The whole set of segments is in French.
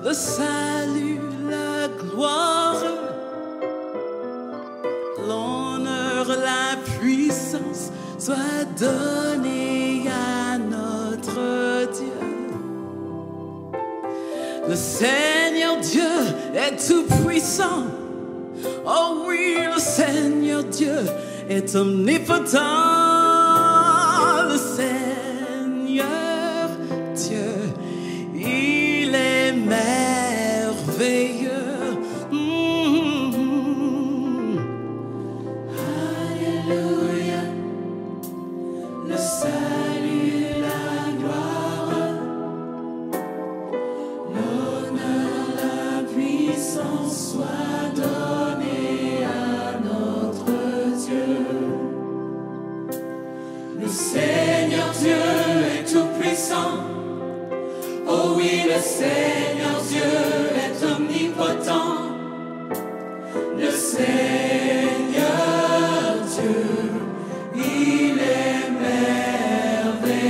le salut, la gloire, l'honneur, la puissance soit donnée à notre Dieu. Le Seigneur Dieu est tout puissant. Oh oui, le Seigneur Dieu est omnipotent. Le Seigneur Dieu, il est merveilleux. Alléluia. Le salut, la gloire, l'honneur, la puissance soit donnée à notre Dieu. Le Seigneur Dieu est tout puissant. Oh oui, le Seigneur Dieu est omnipotent. Le Seigneur Dieu, il est merveilleux.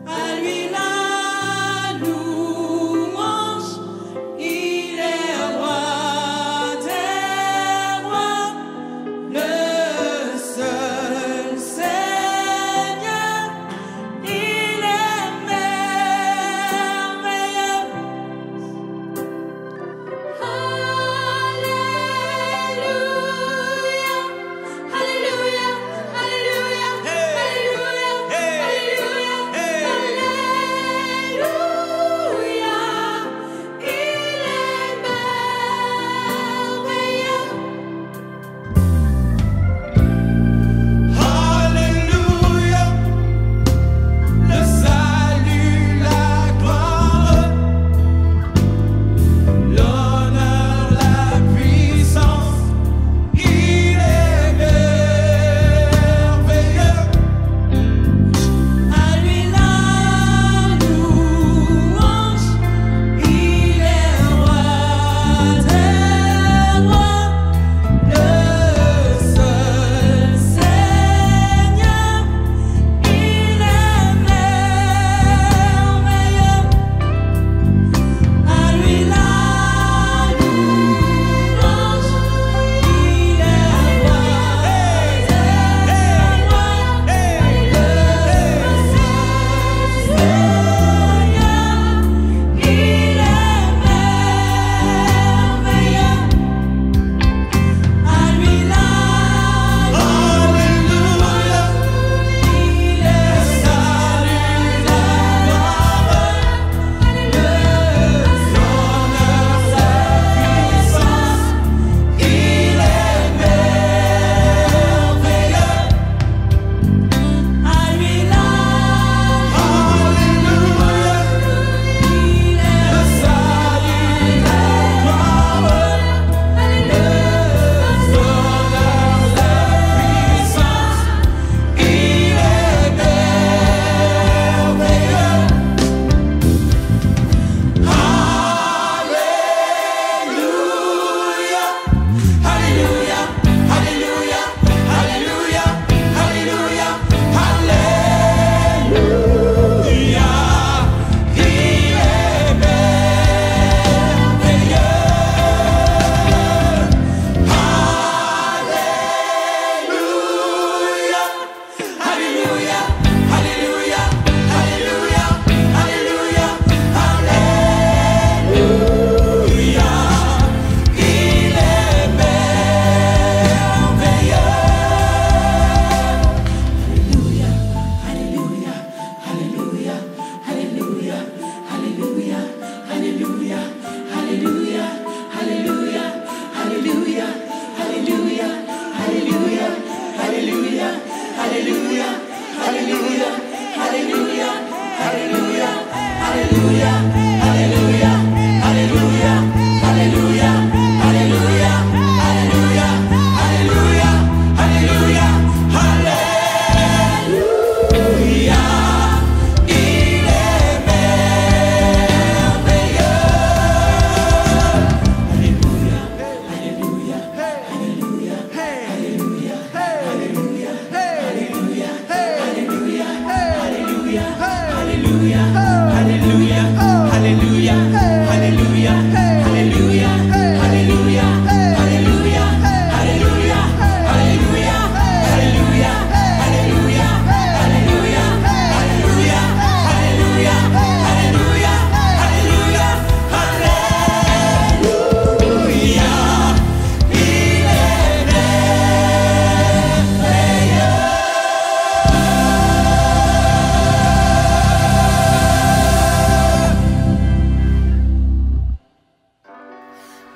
À lui la louange, il est roi des rois, le seul Seigneur, il est merveilleux.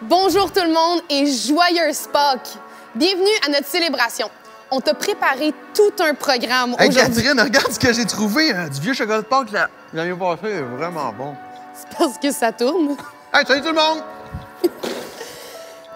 Bonjour tout le monde et joyeuse Pâques! Bienvenue à notre célébration. On t'a préparé tout un programme aujourd'hui. Hey Catherine, regarde ce que j'ai trouvé, du vieux chocolat de Pâques l'année passée, est vraiment bon. C'est parce que ça tourne. Hey, salut tout le monde!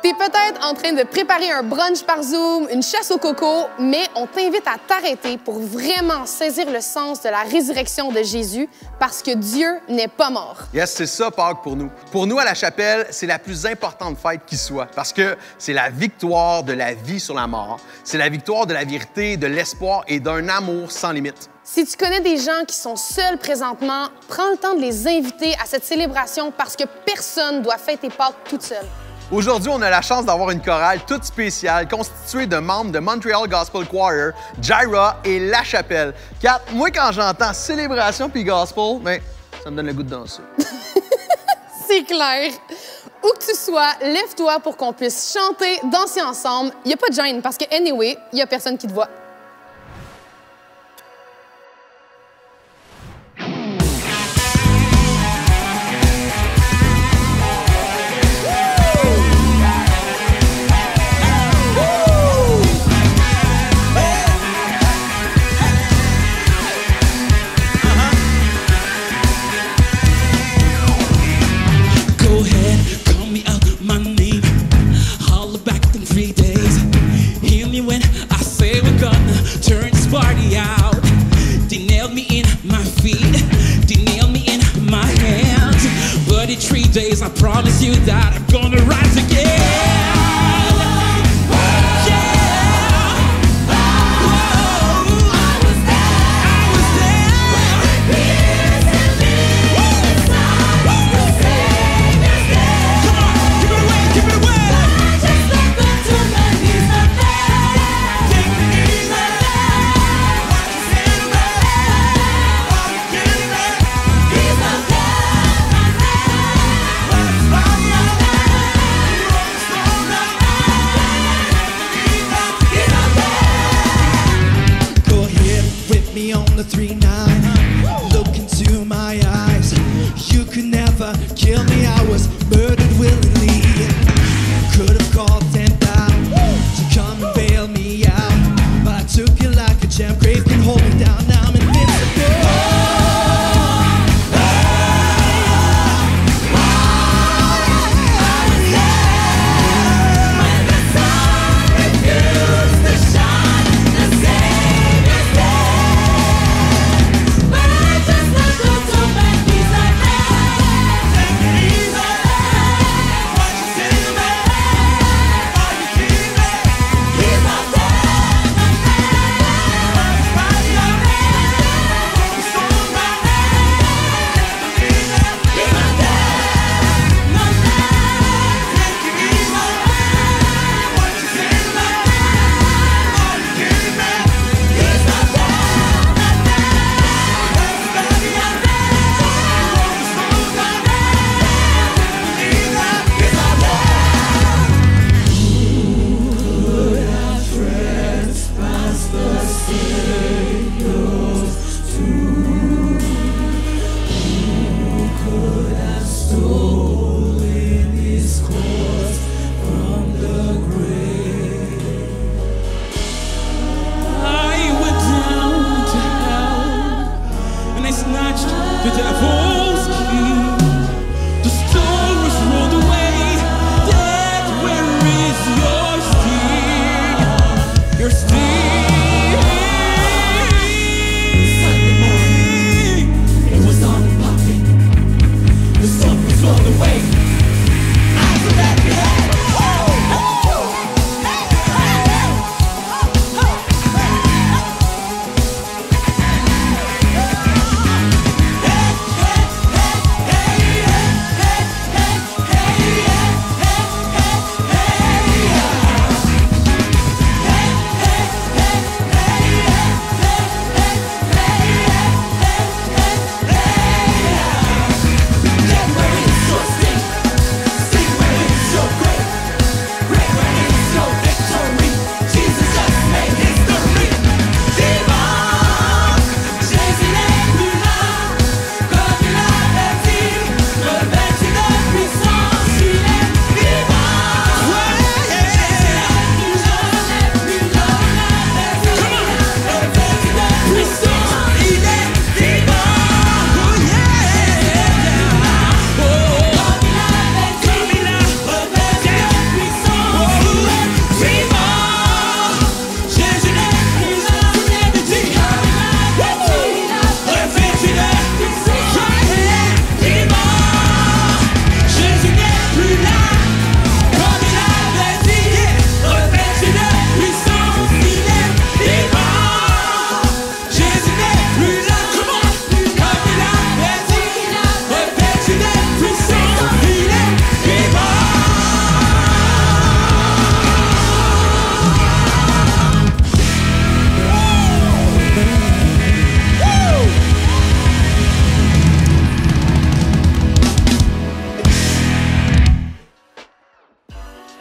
T'es peut-être en train de préparer un brunch par Zoom, une chasse au coco, mais on t'invite à t'arrêter pour vraiment saisir le sens de la résurrection de Jésus parce que Dieu n'est pas mort. Yes, c'est ça Pâques pour nous. Pour nous, à la chapelle, c'est la plus importante fête qui soit parce que c'est la victoire de la vie sur la mort. C'est la victoire de la vérité, de l'espoir et d'un amour sans limite. Si tu connais des gens qui sont seuls présentement, prends le temps de les inviter à cette célébration parce que personne ne doit fêter Pâques toute seule. Aujourd'hui, on a la chance d'avoir une chorale toute spéciale constituée de membres de Montreal Gospel Choir, Gyra et La Chapelle. Kat, moi, quand j'entends célébration puis gospel, ben, ça me donne le goût de danser. C'est clair. Où que tu sois, lève-toi pour qu'on puisse chanter, danser ensemble. Il n'y a pas de gêne parce que, anyway, il n'y a personne qui te voit. Days, I promise you that I'm gonna rise again. The 3-9, look into my eyes. You could never kill me. I was murdered willingly. Could have called 10,000 to come and bail me out, but I took it like a champ. Grave can hold me down. Now I'm invincible.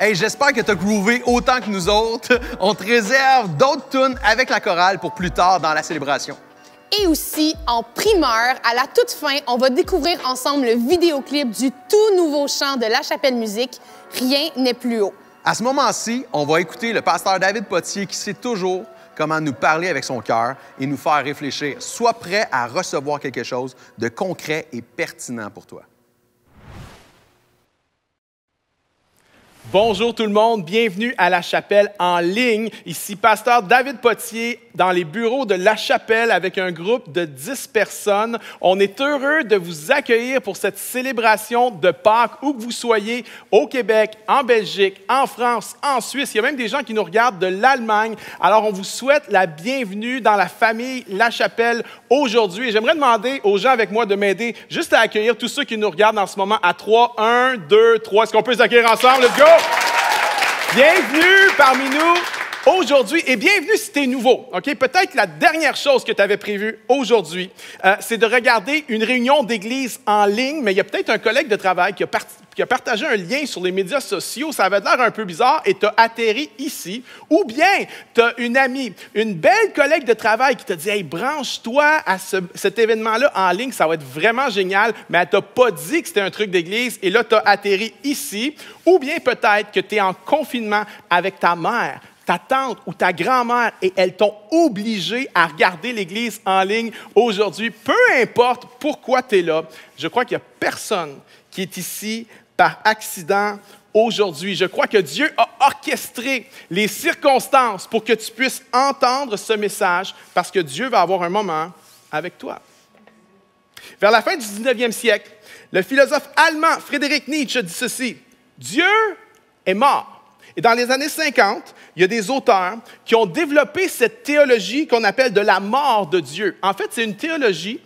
Hey, j'espère que tu as groové autant que nous autres. On te réserve d'autres tunes avec la chorale pour plus tard dans la célébration. Et aussi, en primeur, à la toute fin, on va découvrir ensemble le vidéoclip du tout nouveau chant de La Chapelle Musique, Rien n'est plus haut. À ce moment-ci, on va écouter le pasteur David Potier qui sait toujours comment nous parler avec son cœur et nous faire réfléchir. Sois prêt à recevoir quelque chose de concret et pertinent pour toi. Bonjour tout le monde, bienvenue à La Chapelle en ligne. Ici, pasteur David Potier dans les bureaux de La Chapelle avec un groupe de 10 personnes. On est heureux de vous accueillir pour cette célébration de Pâques, où que vous soyez, au Québec, en Belgique, en France, en Suisse. Il y a même des gens qui nous regardent de l'Allemagne. Alors, on vous souhaite la bienvenue dans la famille La Chapelle aujourd'hui. Et j'aimerais demander aux gens avec moi de m'aider juste à accueillir tous ceux qui nous regardent en ce moment à 3. 1, 2, 3. Est-ce qu'on peut les accueillir ensemble? Let's go! Bienvenue parmi nous aujourd'hui et bienvenue si tu es nouveau. Okay? Peut-être la dernière chose que tu avais prévue aujourd'hui, c'est de regarder une réunion d'église en ligne, mais il y a peut-être un collègue de travail qui a partagé un lien sur les médias sociaux, ça avait l'air un peu bizarre et tu as atterri ici. Ou bien tu as une amie, une belle collègue de travail qui t'a dit « Hey, branche-toi à cet événement-là en ligne, ça va être vraiment génial », mais elle ne t'a pas dit que c'était un truc d'église et là tu as atterri ici. Ou bien peut-être que tu es en confinement avec ta mère, ta tante ou ta grand-mère et elles t'ont obligé à regarder l'Église en ligne aujourd'hui. Peu importe pourquoi tu es là, je crois qu'il n'y a personne qui est ici par accident aujourd'hui. Je crois que Dieu a orchestré les circonstances pour que tu puisses entendre ce message parce que Dieu va avoir un moment avec toi. Vers la fin du 19e siècle, le philosophe allemand Friedrich Nietzsche dit ceci: « Dieu est mort. » Et dans les années 50, il y a des auteurs qui ont développé cette théologie qu'on appelle de la mort de Dieu. En fait, c'est une théologie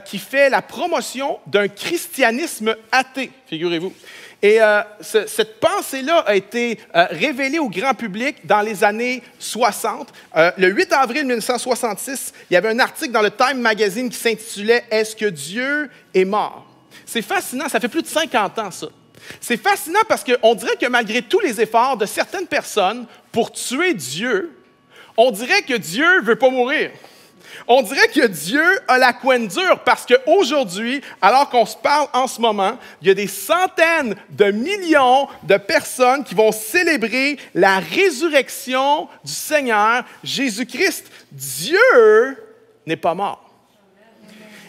qui fait la promotion d'un christianisme athée, figurez-vous. Et cette pensée-là a été révélée au grand public dans les années 60. Le 8 avril 1966, il y avait un article dans le Time Magazine qui s'intitulait « Est-ce que Dieu est mort? » C'est fascinant, ça fait plus de 50 ans, ça. C'est fascinant parce qu'on dirait que malgré tous les efforts de certaines personnes pour tuer Dieu, on dirait que Dieu ne veut pas mourir. On dirait que Dieu a la couenne dure parce qu'aujourd'hui, alors qu'on se parle en ce moment, il y a des centaines de millions de personnes qui vont célébrer la résurrection du Seigneur Jésus-Christ. Dieu n'est pas mort.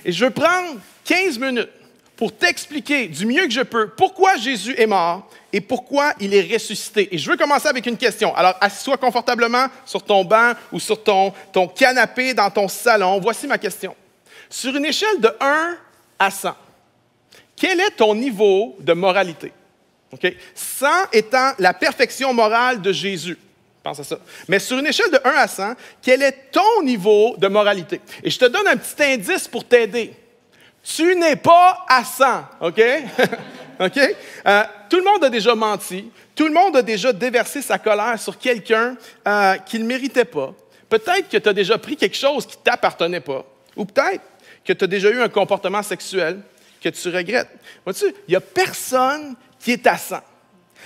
Et je veux prendre 15 minutes pour t'expliquer du mieux que je peux pourquoi Jésus est mort et pourquoi il est ressuscité. Et je veux commencer avec une question. Alors, assis-toi confortablement sur ton banc ou sur ton canapé dans ton salon. Voici ma question. Sur une échelle de 1 à 100, quel est ton niveau de moralité? Okay? 100 étant la perfection morale de Jésus. Pense à ça. Mais sur une échelle de 1 à 100, quel est ton niveau de moralité? Et je te donne un petit indice pour t'aider. Tu n'es pas à 100, OK? OK? Tout le monde a déjà menti. Tout le monde a déjà déversé sa colère sur quelqu'un qu'il ne méritait pas. Peut-être que tu as déjà pris quelque chose qui ne t'appartenait pas. Ou peut-être que tu as déjà eu un comportement sexuel que tu regrettes. Vois-tu, il n'y a personne qui est à 100.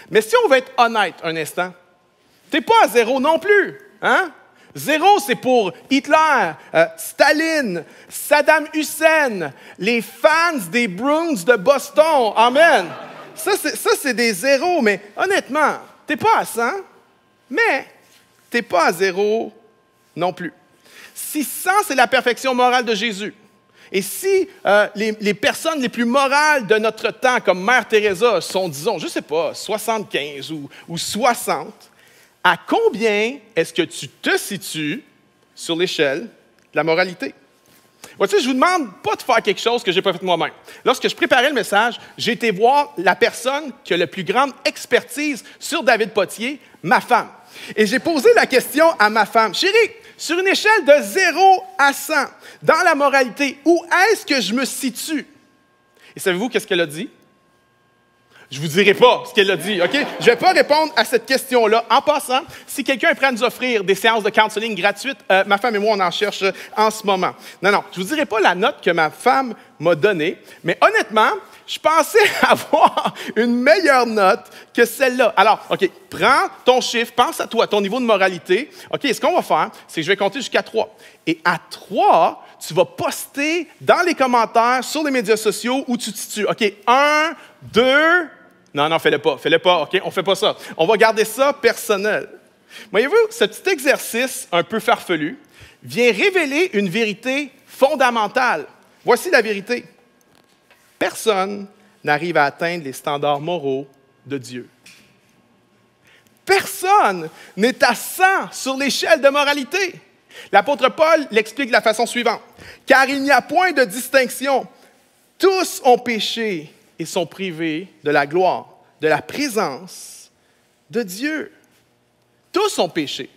Mais si on veut être honnête un instant, tu n'es pas à 0 non plus, hein? 0, c'est pour Hitler, Staline, Saddam Hussein, les fans des Bruins de Boston. Amen. Ça, c'est des 0, mais honnêtement, tu n'es pas à 100, mais tu n'es pas à 0 non plus. Si 100, c'est la perfection morale de Jésus, et si les personnes les plus morales de notre temps, comme Mère Teresa, sont, disons, je ne sais pas, 75 ou 60, à combien est-ce que tu te situes sur l'échelle de la moralité? Vois-tu, je ne vous demande pas de faire quelque chose que je n'ai pas fait moi-même. Lorsque je préparais le message, j'ai été voir la personne qui a la plus grande expertise sur David Potier, ma femme. Et j'ai posé la question à ma femme. « Chérie, sur une échelle de 0 à 100, dans la moralité, où est-ce que je me situe? » Et savez-vous qu'est-ce qu'elle a dit? Je ne vous dirai pas ce qu'elle a dit, OK? Je ne vais pas répondre à cette question-là. En passant, si quelqu'un est prêt à nous offrir des séances de counseling gratuites, ma femme et moi, on en cherche en ce moment. Non, je ne vous dirai pas la note que ma femme m'a donnée, mais honnêtement, je pensais avoir une meilleure note que celle-là. Alors, OK, prends ton chiffre, pense à toi, ton niveau de moralité. OK, ce qu'on va faire, c'est que je vais compter jusqu'à 3. Et à 3, tu vas poster dans les commentaires sur les médias sociaux où tu te situes. OK, 1, 2... Non, fais-le pas, OK? On ne fait pas ça. On va garder ça personnel. Voyez-vous, ce petit exercice un peu farfelu vient révéler une vérité fondamentale. Voici la vérité. Personne n'arrive à atteindre les standards moraux de Dieu. Personne n'est à 100 sur l'échelle de moralité. L'apôtre Paul l'explique de la façon suivante. « Car il n'y a point de distinction. Tous ont péché et sont privés de la gloire, de la présence de Dieu. » Tous ont péché.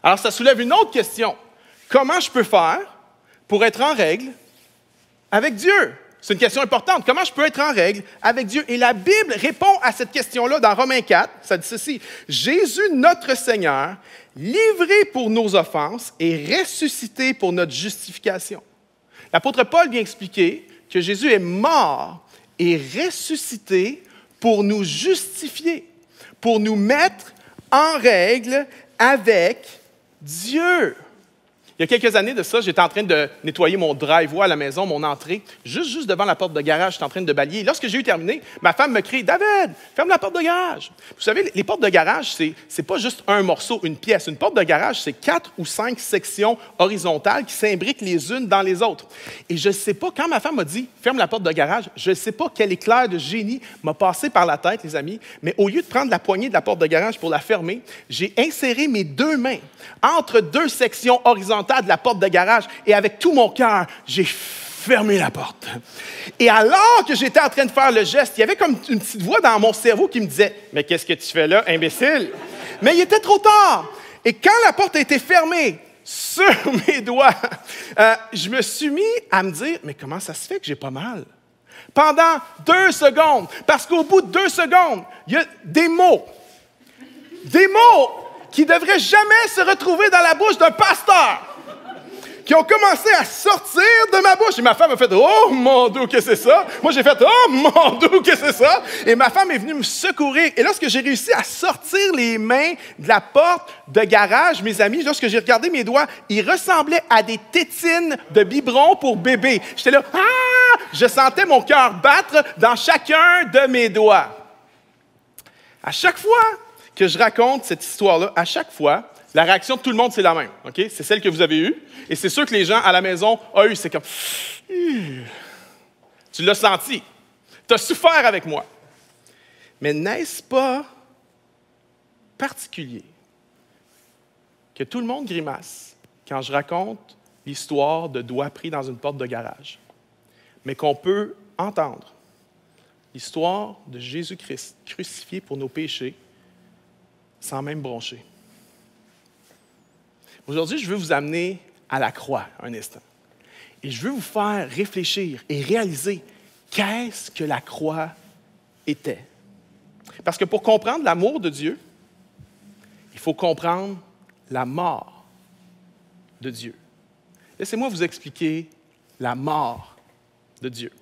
Alors, ça soulève une autre question. Comment je peux faire pour être en règle avec Dieu? C'est une question importante. Comment je peux être en règle avec Dieu? Et la Bible répond à cette question-là dans Romains 4. Ça dit ceci. « Jésus, notre Seigneur, livré pour nos offenses et ressuscité pour notre justification. » L'apôtre Paul vient expliquer que Jésus est mort et ressuscité pour nous justifier, pour nous mettre en règle avec Dieu. Il y a quelques années de ça, j'étais en train de nettoyer mon driveway à la maison, mon entrée, juste devant la porte de garage, j'étais en train de balayer. Lorsque j'ai eu terminé, ma femme me crie « David, ferme la porte de garage! » Vous savez, les portes de garage, c'est pas juste un morceau, une pièce. Une porte de garage, c'est 4 ou 5 sections horizontales qui s'imbriquent les unes dans les autres. Et je ne sais pas, quand ma femme m'a dit « Ferme la porte de garage », je ne sais pas quel éclair de génie m'a passé par la tête, les amis, mais au lieu de prendre la poignée de la porte de garage pour la fermer, j'ai inséré mes 2 mains entre 2 sections horizontales de la porte de garage et avec tout mon cœur, j'ai fermé la porte. Et alors que j'étais en train de faire le geste, il y avait comme une petite voix dans mon cerveau qui me disait « Mais qu'est-ce que tu fais là, imbécile? » Mais il était trop tard. Et quand la porte a été fermée sur mes doigts, je me suis mis à me dire « Mais comment ça se fait que j'ai pas mal? » Pendant 2 secondes, parce qu'au bout de 2 secondes, il y a des mots qui ne devraient jamais se retrouver dans la bouche d'un pasteur, qui ont commencé à sortir de ma bouche. Et ma femme a fait « Oh, mon Dieu, qu'est-ce que c'est ça? » Moi, j'ai fait « Oh, mon Dieu, qu'est-ce que c'est ça? » Et ma femme est venue me secourir. Et lorsque j'ai réussi à sortir les mains de la porte de garage, mes amis, lorsque j'ai regardé mes doigts, ils ressemblaient à des tétines de biberon pour bébé. J'étais là « Ah! » Je sentais mon cœur battre dans chacun de mes doigts. À chaque fois que je raconte cette histoire-là, à chaque fois, la réaction de tout le monde, c'est la même. Okay? C'est celle que vous avez eue. Et c'est sûr que les gens à la maison ont eu. C'est comme... Tu l'as senti. Tu as souffert avec moi. Mais n'est-ce pas particulier que tout le monde grimace quand je raconte l'histoire de doigts pris dans une porte de garage, mais qu'on peut entendre l'histoire de Jésus-Christ crucifié pour nos péchés sans même broncher? Aujourd'hui, je veux vous amener à la croix un instant. Et je veux vous faire réfléchir et réaliser qu'est-ce que la croix était. Parce que pour comprendre l'amour de Dieu, il faut comprendre la mort de Dieu. Laissez-moi vous expliquer la mort de Dieu.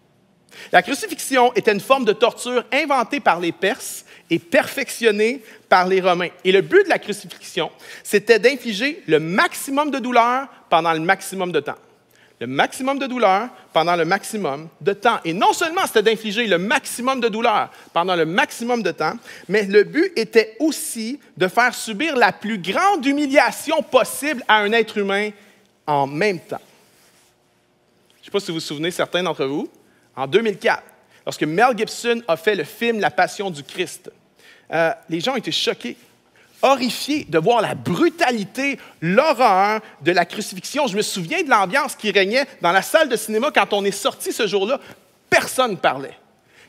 La crucifixion était une forme de torture inventée par les Perses et perfectionnée par les Romains. Et le but de la crucifixion, c'était d'infliger le maximum de douleur pendant le maximum de temps. Le maximum de douleur pendant le maximum de temps. Et non seulement c'était d'infliger le maximum de douleur pendant le maximum de temps, mais le but était aussi de faire subir la plus grande humiliation possible à un être humain en même temps. Je ne sais pas si vous vous souvenez, certains d'entre vous, en 2004, lorsque Mel Gibson a fait le film La Passion du Christ, les gens ont été choqués, horrifiés de voir la brutalité, l'horreur de la crucifixion. Je me souviens de l'ambiance qui régnait dans la salle de cinéma quand on est sorti ce jour-là. Personne ne parlait.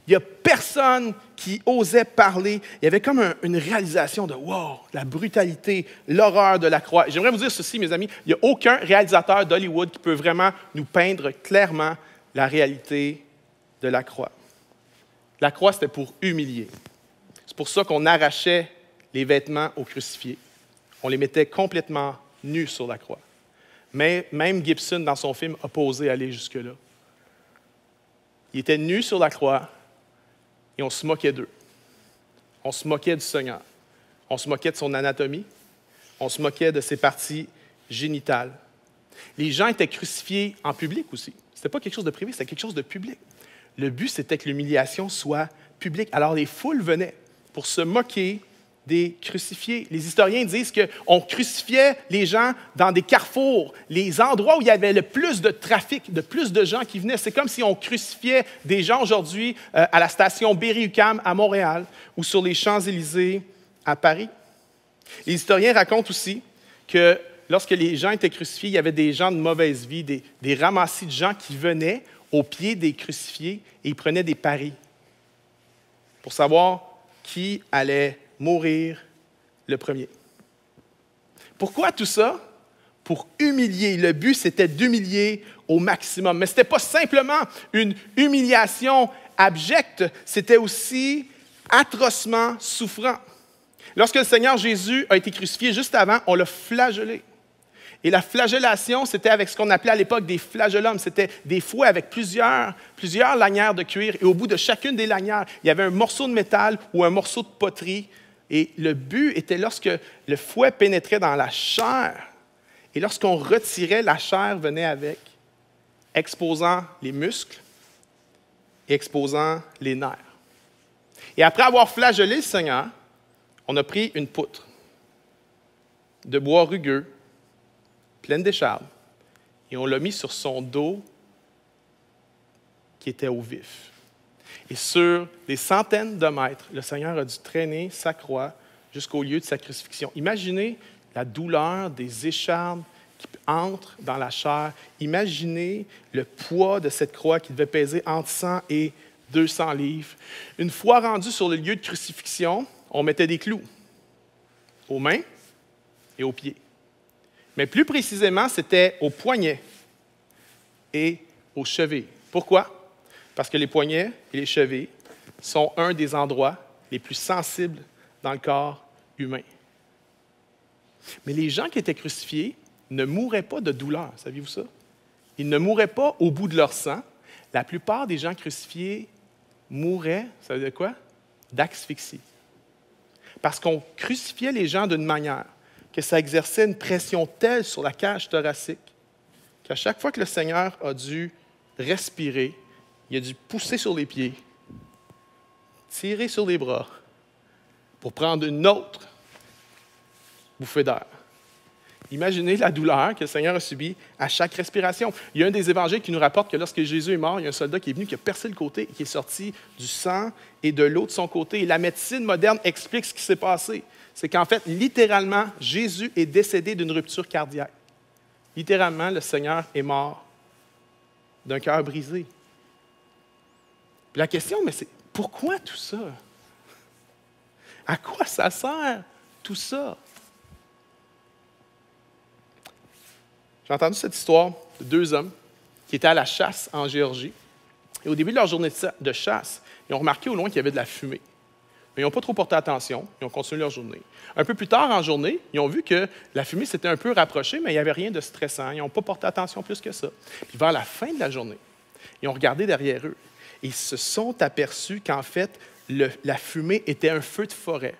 Il n'y a personne qui osait parler. Il y avait comme une réalisation de « wow », la brutalité, l'horreur de la croix. J'aimerais vous dire ceci, mes amis, il n'y a aucun réalisateur d'Hollywood qui peut vraiment nous peindre clairement la réalité de la croix. La croix, c'était pour humilier. C'est pour ça qu'on arrachait les vêtements aux crucifiés. On les mettait complètement nus sur la croix. Mais même Gibson, dans son film, a pas osé aller jusque-là. Ils étaient nus sur la croix et on se moquait d'eux. On se moquait du Seigneur. On se moquait de son anatomie. On se moquait de ses parties génitales. Les gens étaient crucifiés en public aussi. Ce n'était pas quelque chose de privé, c'était quelque chose de public. Le but, c'était que l'humiliation soit publique. Alors, les foules venaient pour se moquer des crucifiés. Les historiens disent qu'on crucifiait les gens dans des carrefours, les endroits où il y avait le plus de trafic, de plus de gens qui venaient. C'est comme si on crucifiait des gens aujourd'hui à la station Berry-UQAM à Montréal ou sur les Champs-Élysées à Paris. Les historiens racontent aussi que lorsque les gens étaient crucifiés, il y avait des gens de mauvaise vie, des ramassis de gens qui venaient au pied des crucifiés et ils prenaient des paris pour savoir qui allait mourir le premier. Pourquoi tout ça? Pour humilier. Le but, c'était d'humilier au maximum. Mais ce n'était pas simplement une humiliation abjecte, c'était aussi atrocement souffrant. Lorsque le Seigneur Jésus a été crucifié juste avant, on l'a flagellé. Et la flagellation, c'était avec ce qu'on appelait à l'époque des flagellums. C'était des fouets avec plusieurs lanières de cuir. Et au bout de chacune des lanières, il y avait un morceau de métal ou un morceau de poterie. Et le but était lorsque le fouet pénétrait dans la chair, et lorsqu'on retirait, la chair venait avec, exposant les muscles et exposant les nerfs. Et après avoir flagellé le Seigneur, on a pris une poutre de bois rugueux, pleine d'échardes, et on l'a mis sur son dos qui était au vif. Et sur des centaines de mètres, le Seigneur a dû traîner sa croix jusqu'au lieu de sa crucifixion. Imaginez la douleur des échardes qui entrent dans la chair. Imaginez le poids de cette croix qui devait peser entre 100 et 200 livres. Une fois rendu sur le lieu de crucifixion, on mettait des clous aux mains et aux pieds. Mais plus précisément, c'était aux poignets et aux chevilles. Pourquoi? Parce que les poignets et les chevilles sont un des endroits les plus sensibles dans le corps humain. Mais les gens qui étaient crucifiés ne mouraient pas de douleur, saviez-vous ça? Ils ne mouraient pas au bout de leur sang. La plupart des gens crucifiés mouraient, ça veut dire quoi? D'asphyxie. Parce qu'on crucifiait les gens d'une manière que ça exerçait une pression telle sur la cage thoracique qu'à chaque fois que le Seigneur a dû respirer, il a dû pousser sur les pieds, tirer sur les bras pour prendre une autre bouffée d'air. Imaginez la douleur que le Seigneur a subie à chaque respiration. Il y a un des évangiles qui nous rapporte que lorsque Jésus est mort, il y a un soldat qui est venu, qui a percé le côté et qui est sorti du sang et de l'eau de son côté. Et la médecine moderne explique ce qui s'est passé. C'est qu'en fait, littéralement, Jésus est décédé d'une rupture cardiaque. Littéralement, le Seigneur est mort d'un cœur brisé. Puis la question, mais c'est pourquoi tout ça? À quoi ça sert tout ça? J'ai entendu cette histoire de deux hommes qui étaient à la chasse en Géorgie. Et au début de leur journée de chasse, ils ont remarqué au loin qu'il y avait de la fumée. Mais ils n'ont pas trop porté attention, ils ont continué leur journée. Un peu plus tard en journée, ils ont vu que la fumée s'était un peu rapprochée, mais il n'y avait rien de stressant. Ils n'ont pas porté attention plus que ça. Puis vers la fin de la journée, ils ont regardé derrière eux et ils se sont aperçus qu'en fait, la fumée était un feu de forêt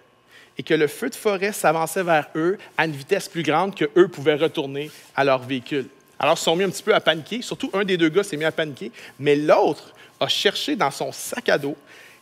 et que le feu de forêt s'avançait vers eux à une vitesse plus grande qu'eux pouvaient retourner à leur véhicule. Alors, ils se sont mis un petit peu à paniquer. Surtout, un des deux gars s'est mis à paniquer, mais l'autre a cherché dans son sac à dos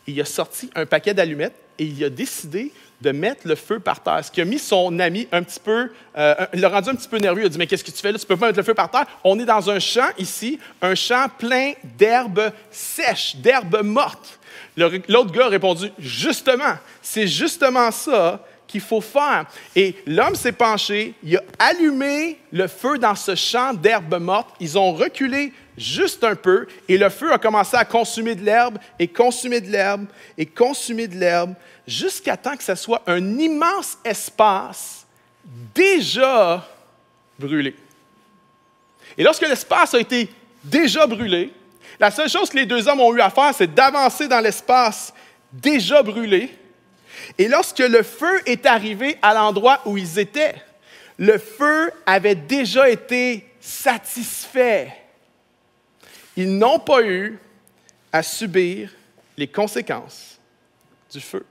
et il a sorti un paquet d'allumettes et il a décidé de mettre le feu par terre. Ce qui a mis son ami un petit peu, l'a rendu un petit peu nerveux. Il a dit « Mais qu'est-ce que tu fais là? Tu peux pas mettre le feu par terre? On est dans un champ ici, un champ plein d'herbes sèches, d'herbes mortes. » L'autre gars a répondu « Justement, c'est justement ça qu'il faut faire. » Et l'homme s'est penché, il a allumé le feu dans ce champ d'herbes mortes. Ils ont reculé juste un peu et le feu a commencé à consumer de l'herbe et consumer de l'herbe et consumer de l'herbe jusqu'à temps que ce soit un immense espace déjà brûlé. Et lorsque l'espace a été déjà brûlé, la seule chose que les deux hommes ont eu à faire, c'est d'avancer dans l'espace déjà brûlé. Et lorsque le feu est arrivé à l'endroit où ils étaient, le feu avait déjà été satisfait. Ils n'ont pas eu à subir les conséquences du feu.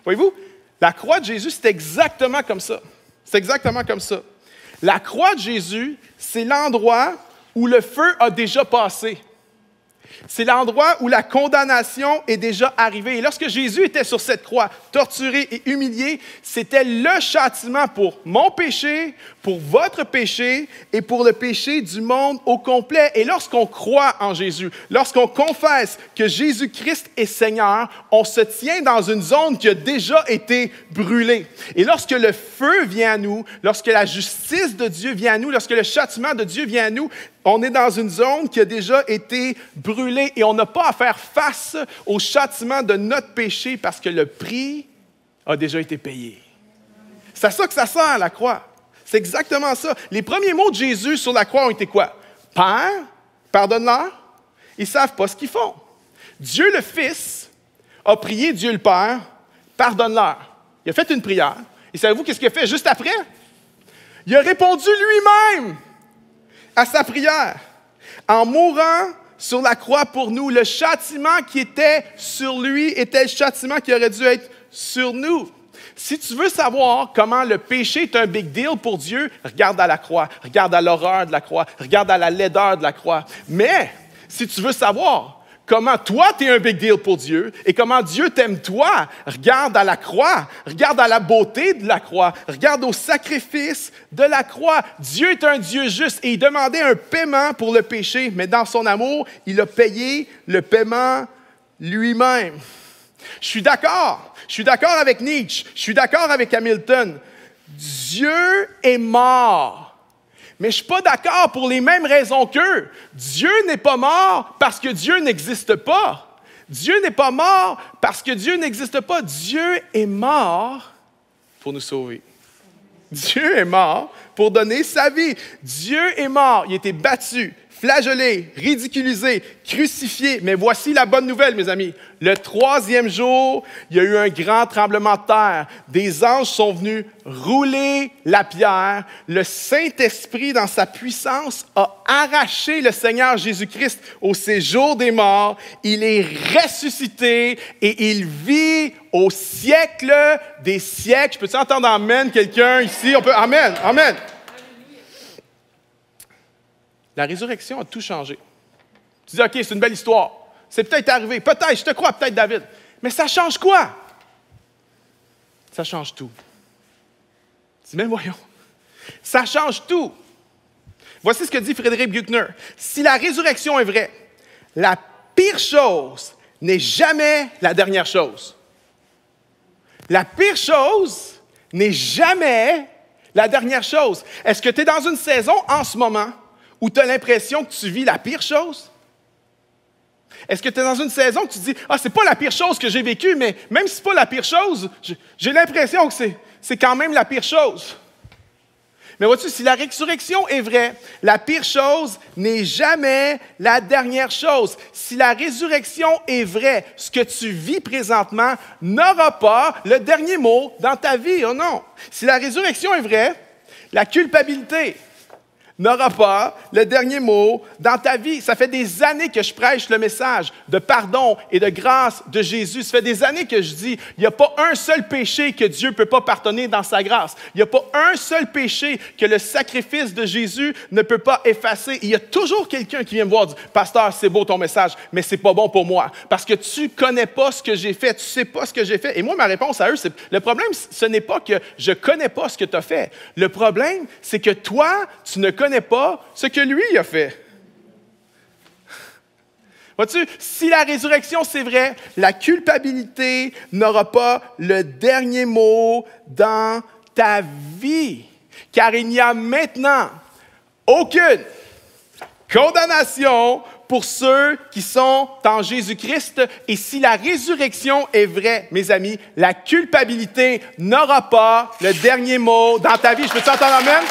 Voyez-vous, la croix de Jésus, c'est exactement comme ça. C'est exactement comme ça. La croix de Jésus, c'est l'endroit où le feu a déjà passé. C'est l'endroit où la condamnation est déjà arrivée. Et lorsque Jésus était sur cette croix, torturé et humilié, c'était le châtiment pour mon péché, pour votre péché et pour le péché du monde au complet. Et lorsqu'on croit en Jésus, lorsqu'on confesse que Jésus-Christ est Seigneur, on se tient dans une zone qui a déjà été brûlée. Et lorsque le feu vient à nous, lorsque la justice de Dieu vient à nous, lorsque le châtiment de Dieu vient à nous, on est dans une zone qui a déjà été brûlée et on n'a pas à faire face au châtiment de notre péché parce que le prix a déjà été payé. C'est à ça que ça sert, la croix. C'est exactement ça. Les premiers mots de Jésus sur la croix ont été quoi? Père, pardonne-leur. Ils ne savent pas ce qu'ils font. Dieu le Fils a prié Dieu le Père, pardonne-leur. Il a fait une prière. Et savez-vous qu'est-ce qu'il a fait juste après? Il a répondu lui-même à sa prière. En mourant sur la croix pour nous, le châtiment qui était sur lui était le châtiment qui aurait dû être sur nous. Si tu veux savoir comment le péché est un big deal pour Dieu, regarde à la croix, regarde à l'horreur de la croix, regarde à la laideur de la croix. Mais si tu veux savoir comment toi, tu es un big deal pour Dieu et comment Dieu t'aime toi, regarde à la croix, regarde à la beauté de la croix, regarde au sacrifice de la croix. Dieu est un Dieu juste et il demandait un paiement pour le péché, mais dans son amour, il a payé le paiement lui-même. Je suis d'accord avec Nietzsche, je suis d'accord avec Hamilton. Dieu est mort. Mais je ne suis pas d'accord pour les mêmes raisons qu'eux. Dieu n'est pas mort parce que Dieu n'existe pas. Dieu n'est pas mort parce que Dieu n'existe pas. Dieu est mort pour nous sauver. Dieu est mort pour donner sa vie. Dieu est mort. Il a été battu, flagellé, ridiculisé, crucifié. Mais voici la bonne nouvelle, mes amis. Le 3e jour, il y a eu un grand tremblement de terre. Des anges sont venus rouler la pierre. Le Saint-Esprit, dans sa puissance, a arraché le Seigneur Jésus-Christ au séjour des morts. Il est ressuscité et il vit au siècle des siècles. Je peux-tu entendre amen, quelqu'un ici? On peut, amen, amen. La résurrection a tout changé. Tu dis, OK, c'est une belle histoire. C'est peut-être arrivé. Peut-être, je te crois, peut-être, David. Mais ça change quoi? Ça change tout. Tu dis, mais voyons. Ça change tout. Voici ce que dit Frédéric Buechner. Si la résurrection est vraie, la pire chose n'est jamais la dernière chose. La pire chose n'est jamais la dernière chose. Est-ce que tu es dans une saison en ce moment où tu as l'impression que tu vis la pire chose? Est-ce que tu es dans une saison que tu te dis « Ah, c'est pas la pire chose que j'ai vécue, mais même si c'est pas la pire chose, j'ai l'impression que c'est quand même la pire chose. » Mais vois-tu, si la résurrection est vraie, la pire chose n'est jamais la dernière chose. Si la résurrection est vraie, ce que tu vis présentement n'aura pas le dernier mot dans ta vie, oh non. Si la résurrection est vraie, la culpabilité n'aura pas le dernier mot dans ta vie. Ça fait des années que je prêche le message de pardon et de grâce de Jésus. Ça fait des années que je dis, il n'y a pas un seul péché que Dieu ne peut pas pardonner dans sa grâce. Il n'y a pas un seul péché que le sacrifice de Jésus ne peut pas effacer. Il y a toujours quelqu'un qui vient me voir et dit, « Pasteur, c'est beau ton message, mais c'est pas bon pour moi. Parce que tu ne connais pas ce que j'ai fait, tu ne sais pas ce que j'ai fait. » Et moi, ma réponse à eux, c'est, le problème, ce n'est pas que je ne connais pas ce que tu as fait. Le problème, c'est que toi, tu ne connais pas ce que lui a fait. Vois-tu, si la résurrection c'est vrai, la culpabilité n'aura pas le dernier mot dans ta vie. Car il n'y a maintenant aucune condamnation pour ceux qui sont en Jésus-Christ. Et si la résurrection est vraie, mes amis, la culpabilité n'aura pas le dernier mot dans ta vie. Je peux t'entendre amen?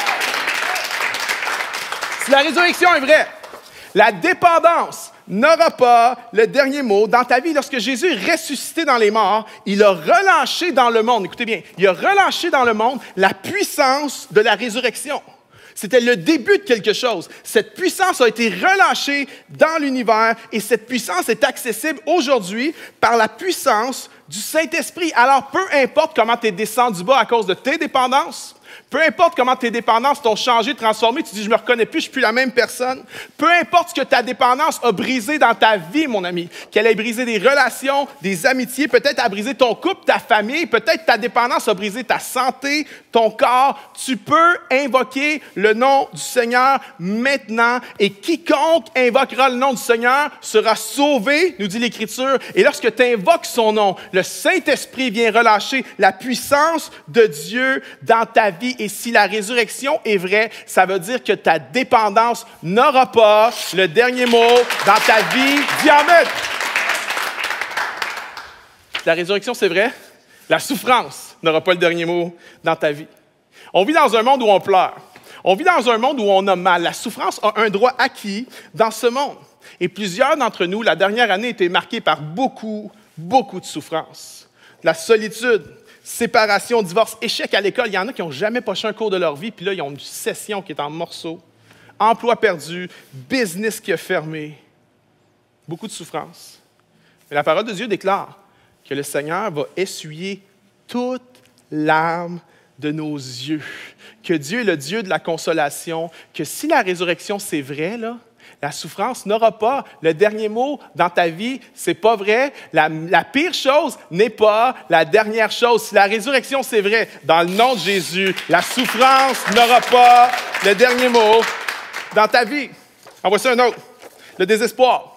Si la résurrection est vraie, la dépendance n'aura pas le dernier mot dans ta vie. Lorsque Jésus est ressuscité dans les morts, il a relâché dans le monde, écoutez bien, il a relâché dans le monde la puissance de la résurrection. C'était le début de quelque chose. Cette puissance a été relâchée dans l'univers et cette puissance est accessible aujourd'hui par la puissance du Saint-Esprit. Alors, peu importe comment tu es descendu bas à cause de tes dépendances, peu importe comment tes dépendances t'ont changé, transformé, tu dis « je ne me reconnais plus, je ne suis plus la même personne ». Peu importe ce que ta dépendance a brisé dans ta vie, mon ami, qu'elle ait brisé des relations, des amitiés, peut-être a brisé ton couple, ta famille, peut-être ta dépendance a brisé ta santé, ton corps. Tu peux invoquer le nom du Seigneur maintenant et quiconque invoquera le nom du Seigneur sera sauvé, nous dit l'Écriture. Et lorsque tu invoques son nom, le Saint-Esprit vient relâcher la puissance de Dieu dans ta vie. Et si la résurrection est vraie, ça veut dire que ta dépendance n'aura pas le dernier mot dans ta vie. Dis amen. La résurrection, c'est vrai. La souffrance n'aura pas le dernier mot dans ta vie. On vit dans un monde où on pleure. On vit dans un monde où on a mal. La souffrance a un droit acquis dans ce monde. Et plusieurs d'entre nous, la dernière année, étaient marquée par beaucoup de souffrance. La solitude, séparation, divorce, échec à l'école. Il y en a qui n'ont jamais poché un cours de leur vie, puis là, ils ont une session qui est en morceaux. Emploi perdu, business qui a fermé. Beaucoup de souffrance. Mais la parole de Dieu déclare que le Seigneur va essuyer toute larme de nos yeux. Que Dieu est le Dieu de la consolation. Que si la résurrection, c'est vrai, là, la souffrance n'aura pas le dernier mot dans ta vie. C'est pas vrai. La pire chose n'est pas la dernière chose. Si la résurrection, c'est vrai, dans le nom de Jésus, la souffrance n'aura pas le dernier mot dans ta vie. En voici un autre. Le désespoir.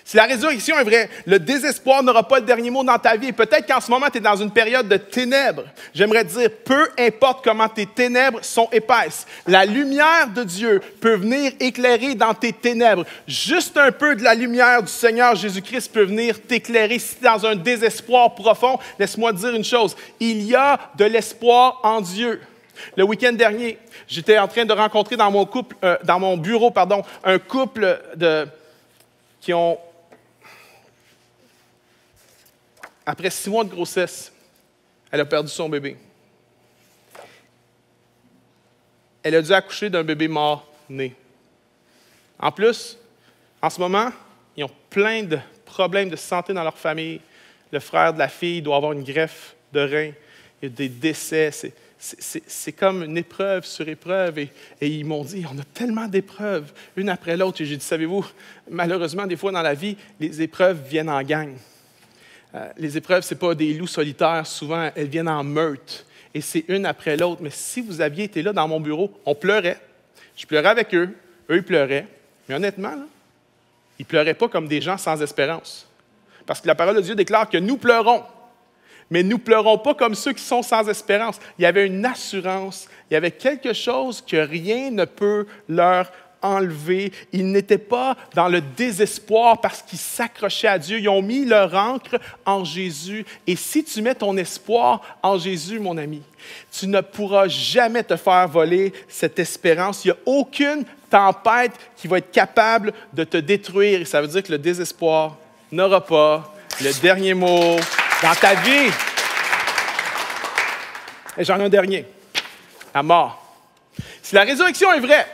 Si la résurrection est vraie, le désespoir n'aura pas le dernier mot dans ta vie. Et peut-être qu'en ce moment, tu es dans une période de ténèbres. J'aimerais dire, peu importe comment tes ténèbres sont épaisses, la lumière de Dieu peut venir éclairer dans tes ténèbres. Juste un peu de la lumière du Seigneur Jésus-Christ peut venir t'éclairer. Si tu es dans un désespoir profond, laisse-moi te dire une chose. Il y a de l'espoir en Dieu. Le week-end dernier, j'étais en train de rencontrer dans mon bureau, un couple qui ont... Après 6 mois de grossesse, elle a perdu son bébé. Elle a dû accoucher d'un bébé mort-né. En plus, en ce moment, ils ont plein de problèmes de santé dans leur famille. Le frère de la fille doit avoir une greffe de rein. Il y a des décès. C'est comme une épreuve sur épreuve. Et ils m'ont dit, on a tellement d'épreuves, une après l'autre. Et j'ai dit, savez-vous, malheureusement, des fois dans la vie, les épreuves viennent en gang. Les épreuves, ce n'est pas des loups solitaires. Souvent, elles viennent en meute. Et c'est une après l'autre. Mais si vous aviez été là dans mon bureau, on pleurait. Je pleurais avec eux. Eux, ils pleuraient. Mais honnêtement, là, ils ne pleuraient pas comme des gens sans espérance. Parce que la parole de Dieu déclare que nous pleurons. Mais nous ne pleurons pas comme ceux qui sont sans espérance. Il y avait une assurance. Il y avait quelque chose que rien ne peut leur enlever. Ils n'étaient pas dans le désespoir parce qu'ils s'accrochaient à Dieu. Ils ont mis leur ancre en Jésus. Et si tu mets ton espoir en Jésus, mon ami, tu ne pourras jamais te faire voler cette espérance. Il n'y a aucune tempête qui va être capable de te détruire. Et ça veut dire que le désespoir n'aura pas le dernier mot dans ta vie. Et j'en ai un dernier. La mort. Si la résurrection est vraie,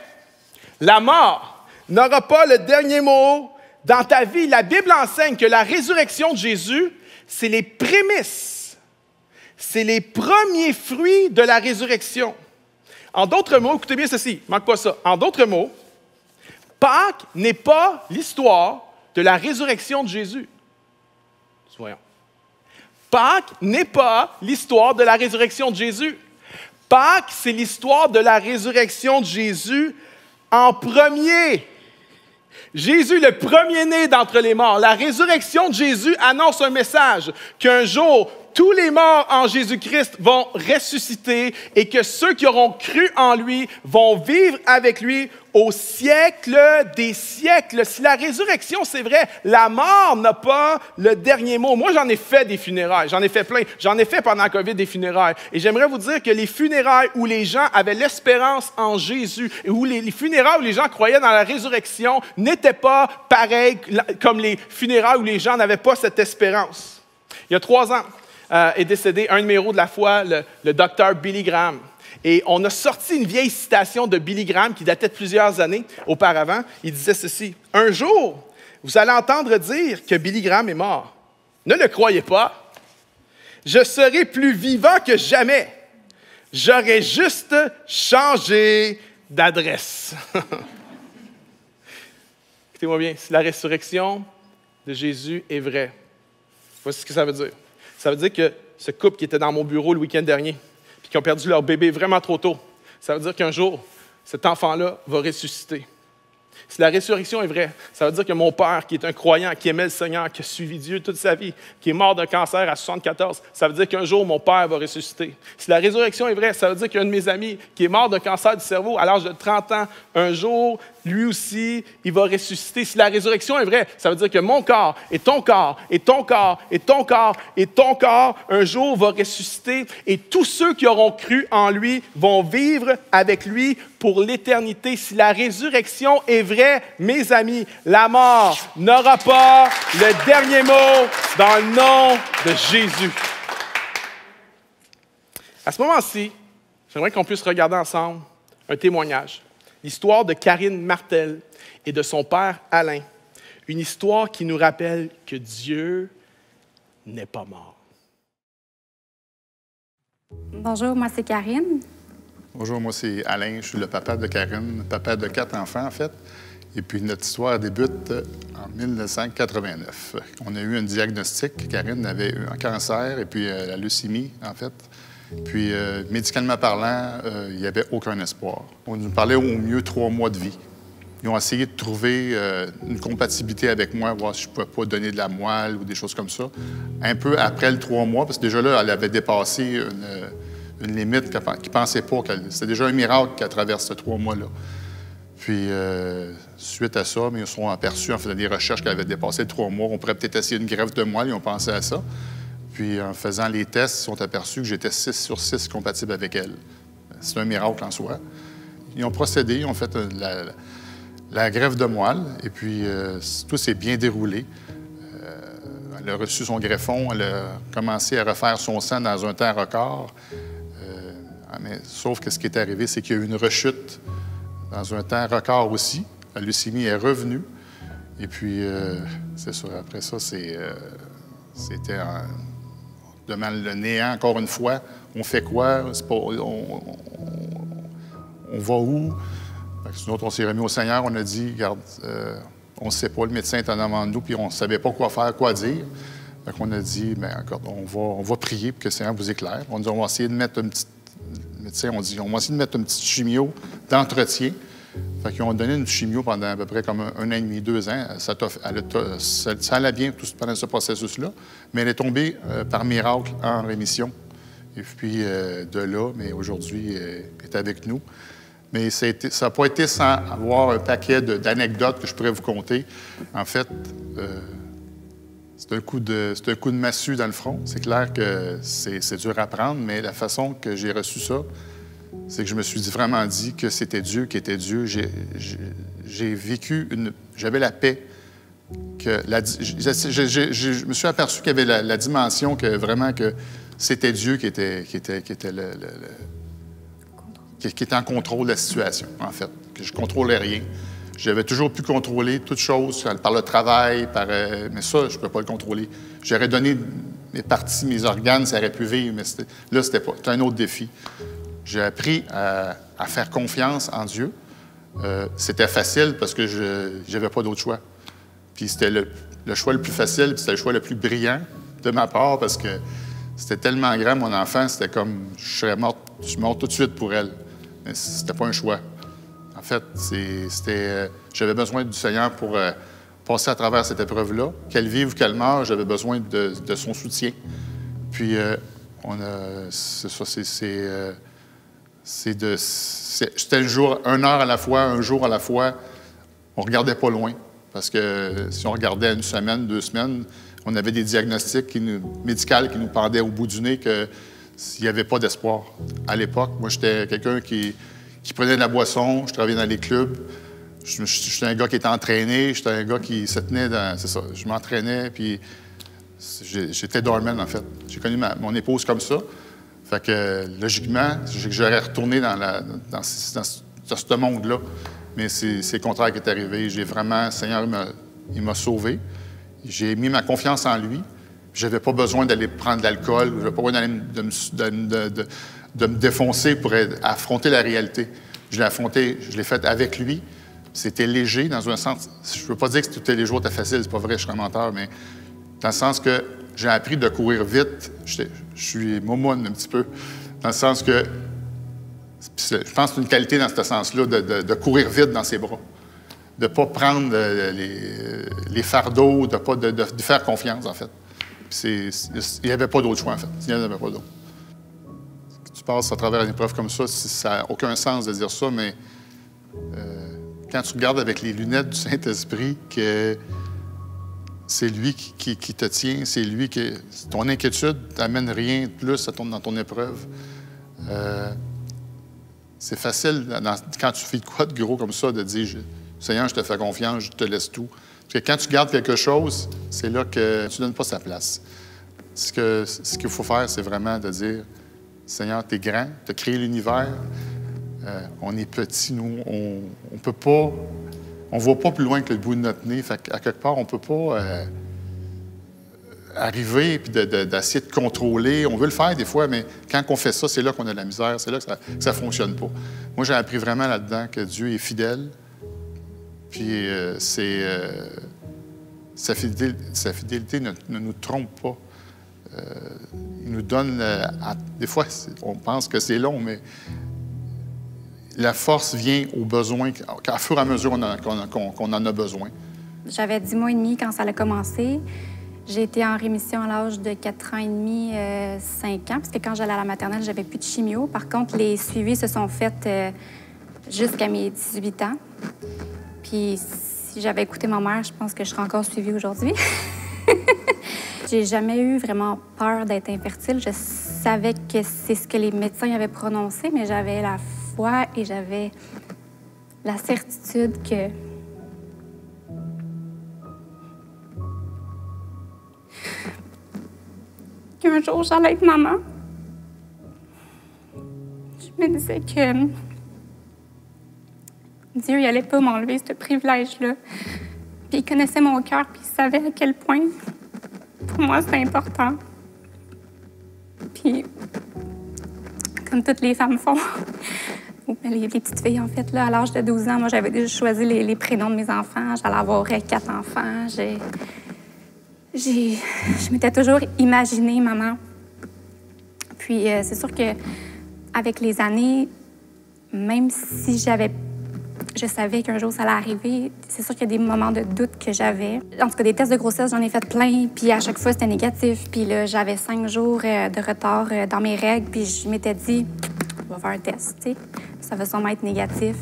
la mort n'aura pas le dernier mot dans ta vie. La Bible enseigne que la résurrection de Jésus, c'est les prémices. C'est les premiers fruits de la résurrection. En d'autres mots, écoutez bien ceci, manque pas ça. En d'autres mots, Pâques n'est pas l'histoire de la résurrection de Jésus. Voyons. Pâques n'est pas l'histoire de la résurrection de Jésus. Pâques, c'est l'histoire de la résurrection de Jésus en premier. Jésus, le premier-né d'entre les morts. La résurrection de Jésus annonce un message qu'un jour, tous les morts en Jésus-Christ vont ressusciter et que ceux qui auront cru en lui vont vivre avec lui au siècle des siècles. Si la résurrection, c'est vrai, la mort n'a pas le dernier mot. Moi, j'en ai fait des funérailles, j'en ai fait plein. J'en ai fait pendant la COVID des funérailles. Et j'aimerais vous dire que les funérailles où les gens avaient l'espérance en Jésus, et où les funérailles où les gens croyaient dans la résurrection n'étaient pas pareilles comme les funérailles où les gens n'avaient pas cette espérance. Il y a 3 ans, est décédé un numéro de la foi, le docteur Billy Graham. Et on a sorti une vieille citation de Billy Graham qui datait de plusieurs années auparavant. Il disait ceci: « Un jour, vous allez entendre dire que Billy Graham est mort. Ne le croyez pas. Je serai plus vivant que jamais. J'aurais juste changé d'adresse. » Écoutez-moi bien, si la résurrection de Jésus est vraie, voici ce que ça veut dire. Ça veut dire que ce couple qui était dans mon bureau le week-end dernier, puis qui ont perdu leur bébé vraiment trop tôt, ça veut dire qu'un jour, cet enfant-là va ressusciter. Si la résurrection est vraie, ça veut dire que mon père, qui est un croyant, qui aimait le Seigneur, qui a suivi Dieu toute sa vie, qui est mort d'un cancer à 74, ça veut dire qu'un jour, mon père va ressusciter. Si la résurrection est vraie, ça veut dire qu'un de mes amis, qui est mort d'un cancer du cerveau à l'âge de 30 ans, un jour, lui aussi, il va ressusciter. Si la résurrection est vraie, ça veut dire que mon corps et ton corps et ton corps et ton corps et ton corps, un jour, va ressusciter. Et tous ceux qui auront cru en lui vont vivre avec lui pour l'éternité. Si la résurrection est vraie, mes amis, la mort n'aura pas le dernier mot dans le nom de Jésus. À ce moment-ci, j'aimerais qu'on puisse regarder ensemble un témoignage. L'histoire de Karine Martel et de son père Alain. Une histoire qui nous rappelle que Dieu n'est pas mort. Bonjour, moi c'est Karine. Bonjour, moi c'est Alain, je suis le papa de Karine, papa de 4 enfants en fait. Et puis notre histoire débute en 1989. On a eu un diagnostic, Karine avait eu un cancer et puis la leucémie en fait. Puis médicalement parlant, il n'y avait aucun espoir. On nous parlait au mieux 3 mois de vie. Ils ont essayé de trouver une compatibilité avec moi, voir si je ne pouvais pas donner de la moelle ou des choses comme ça. Un peu après le 3 mois, parce que déjà là, elle avait dépassé une limite qu'ils ne pensaient pas. C'était déjà un miracle qu'elle traverse ce 3 mois-là. Puis, suite à ça, ils se sont aperçus, en faisant des recherches, qu'elle avait dépassé 3 mois. On pourrait peut-être essayer une greffe de moelle, ils ont pensé à ça. Puis, en faisant les tests, ils se sont aperçus que j'étais 6 sur 6 compatible avec elle. C'est un miracle en soi. Ils ont procédé, ils ont fait la greffe de moelle, et puis tout s'est bien déroulé. Elle a reçu son greffon, elle a commencé à refaire son sang dans un temps record. Mais, sauf que ce qui est arrivé, c'est qu'il y a eu une rechute dans un temps record aussi. La leucémie est revenue. Et puis, c'est ça, après ça, c'était devant le néant, encore une fois. On fait quoi? On va où? Nous autres, on s'est remis au Seigneur, on a dit, regarde, on ne sait pas, le médecin est en avant de nous, puis on ne savait pas quoi faire, quoi dire. Fait qu'on a dit, bien, on va prier pour que le Seigneur vous éclaire. On dit, on va essayer de mettre un petit chimio d'entretien. Fait qu'ils ont donné une chimio pendant à peu près comme 1 an et demi, 2 ans. Ça allait bien tout pendant ce processus-là, mais elle est tombée par miracle en rémission. Et puis, de là, mais aujourd'hui, elle est avec nous. Mais ça n'a pas été sans avoir un paquet d'anecdotes que je pourrais vous conter. En fait, c'est un coup de massue dans le front. C'est clair que c'est dur à prendre, mais la façon que j'ai reçu ça, c'est que je me suis vraiment dit que c'était Dieu qui était Dieu. J'ai vécu j'avais la paix. Je me suis aperçu qu'il y avait la dimension que vraiment que c'était Dieu qui était en contrôle de la situation, en fait. Que je ne contrôlais rien. J'avais toujours pu contrôler toute chose par le travail, mais ça, je ne peux pas le contrôler. J'aurais donné mes parties, mes organes, ça aurait pu vivre, mais là, c'était pas. C'était un autre défi. J'ai appris à faire confiance en Dieu. C'était facile parce que je n'avais pas d'autre choix. Puis c'était le choix le plus facile, puis c'était le choix le plus brillant de ma part parce que c'était tellement grand, mon enfant, c'était comme, je suis mort tout de suite pour elle. Mais c'était pas un choix. En fait, j'avais besoin du Seigneur pour passer à travers cette épreuve-là. Qu'elle vive ou qu'elle meure, j'avais besoin de son soutien. Puis, c'était le jour, 1 heure à la fois, un jour à la fois. On regardait pas loin. Parce que si on regardait 1 semaine, 2 semaines, on avait des diagnostics médicaux qui nous pendaient au bout du nez s'il n'y avait pas d'espoir. À l'époque, moi, j'étais quelqu'un qui prenait de la boisson, je travaillais dans les clubs. J'étais un gars qui était entraîné, j'étais un gars qui se tenait dans... C'est ça, je m'entraînais, puis j'étais doorman, en fait. J'ai connu mon épouse comme ça. Fait que, logiquement, j'aurais retourné dans ce monde-là. Mais c'est le contraire qui est arrivé. J'ai vraiment, le Seigneur, il m'a sauvé. J'ai mis ma confiance en lui. Je n'avais pas besoin d'aller prendre de l'alcool. Je n'avais pas besoin de me défoncer pour affronter la réalité. Je l'ai affronté, je l'ai fait avec lui. C'était léger, dans un sens. Je ne veux pas dire que tous les jours était facile, c'est pas vrai, je suis un menteur, mais dans le sens que j'ai appris de courir vite. Je suis momoune un petit peu. Dans le sens que, je pense que c'est une qualité dans ce sens-là, de courir vite dans ses bras. De ne pas prendre les fardeaux, de faire confiance, en fait. Il n'y avait pas d'autre choix, en fait. Il n'y en avait pas d'autre. Tu passes à travers une épreuve comme ça, ça n'a aucun sens de dire ça, mais quand tu regardes avec les lunettes du Saint-Esprit que c'est lui qui te tient, c'est lui qui... Ton inquiétude t'amène rien de plus dans ton épreuve. C'est facile, quand tu fais quoi de gros comme ça, de dire « Seigneur, je te fais confiance, je te laisse tout ». Parce que quand tu gardes quelque chose, c'est là que tu ne donnes pas sa place. Ce qu'il faut faire, c'est vraiment de dire « Seigneur, tu es grand, tu as créé l'univers, on est petit, nous, on peut pas... On ne voit pas plus loin que le bout de notre nez. Fait qu'à quelque part, on ne peut pas arriver et d'essayer de contrôler. On veut le faire des fois, mais quand on fait ça, c'est là qu'on a de la misère, c'est là que ça ne fonctionne pas. Moi, j'ai appris vraiment là-dedans que Dieu est fidèle. Puis sa fidélité ne nous trompe pas. Il nous donne... des fois, on pense que c'est long, mais... La force vient au besoin, qu'à fur et à mesure qu'on en a besoin. J'avais 10 mois et demi quand ça a commencé. J'ai été en rémission à l'âge de 4 ans et demi, 5 ans, parce que quand j'allais à la maternelle, j'avais plus de chimio. Par contre, les suivis se sont faits jusqu'à mes 18 ans. Puis si j'avais écouté ma mère, je pense que je serais encore suivie aujourd'hui. J'ai jamais eu vraiment peur d'être infertile. Je savais que c'est ce que les médecins avaient prononcé, mais j'avais la foi et j'avais la certitude qu'un jour, j'allais être maman. Je me disais que Dieu, il allait pas m'enlever ce privilège-là. Puis il connaissait mon cœur, puis il savait à quel point, pour moi, c'était important. Puis, comme toutes les femmes font, les petites filles, en fait, là, à l'âge de 12 ans, moi, j'avais déjà choisi les prénoms de mes enfants. J'allais avoir 4 enfants. Je m'étais toujours imaginée maman. Puis, c'est sûr qu'avec les années, même si je savais qu'un jour ça allait arriver, c'est sûr qu'il y a des moments de doute que j'avais. En tout cas, des tests de grossesse, j'en ai fait plein, puis à chaque fois, c'était négatif. Puis là, j'avais 5 jours de retard dans mes règles, puis je m'étais dit, on va faire un test, tu sais. Ça va sûrement être négatif.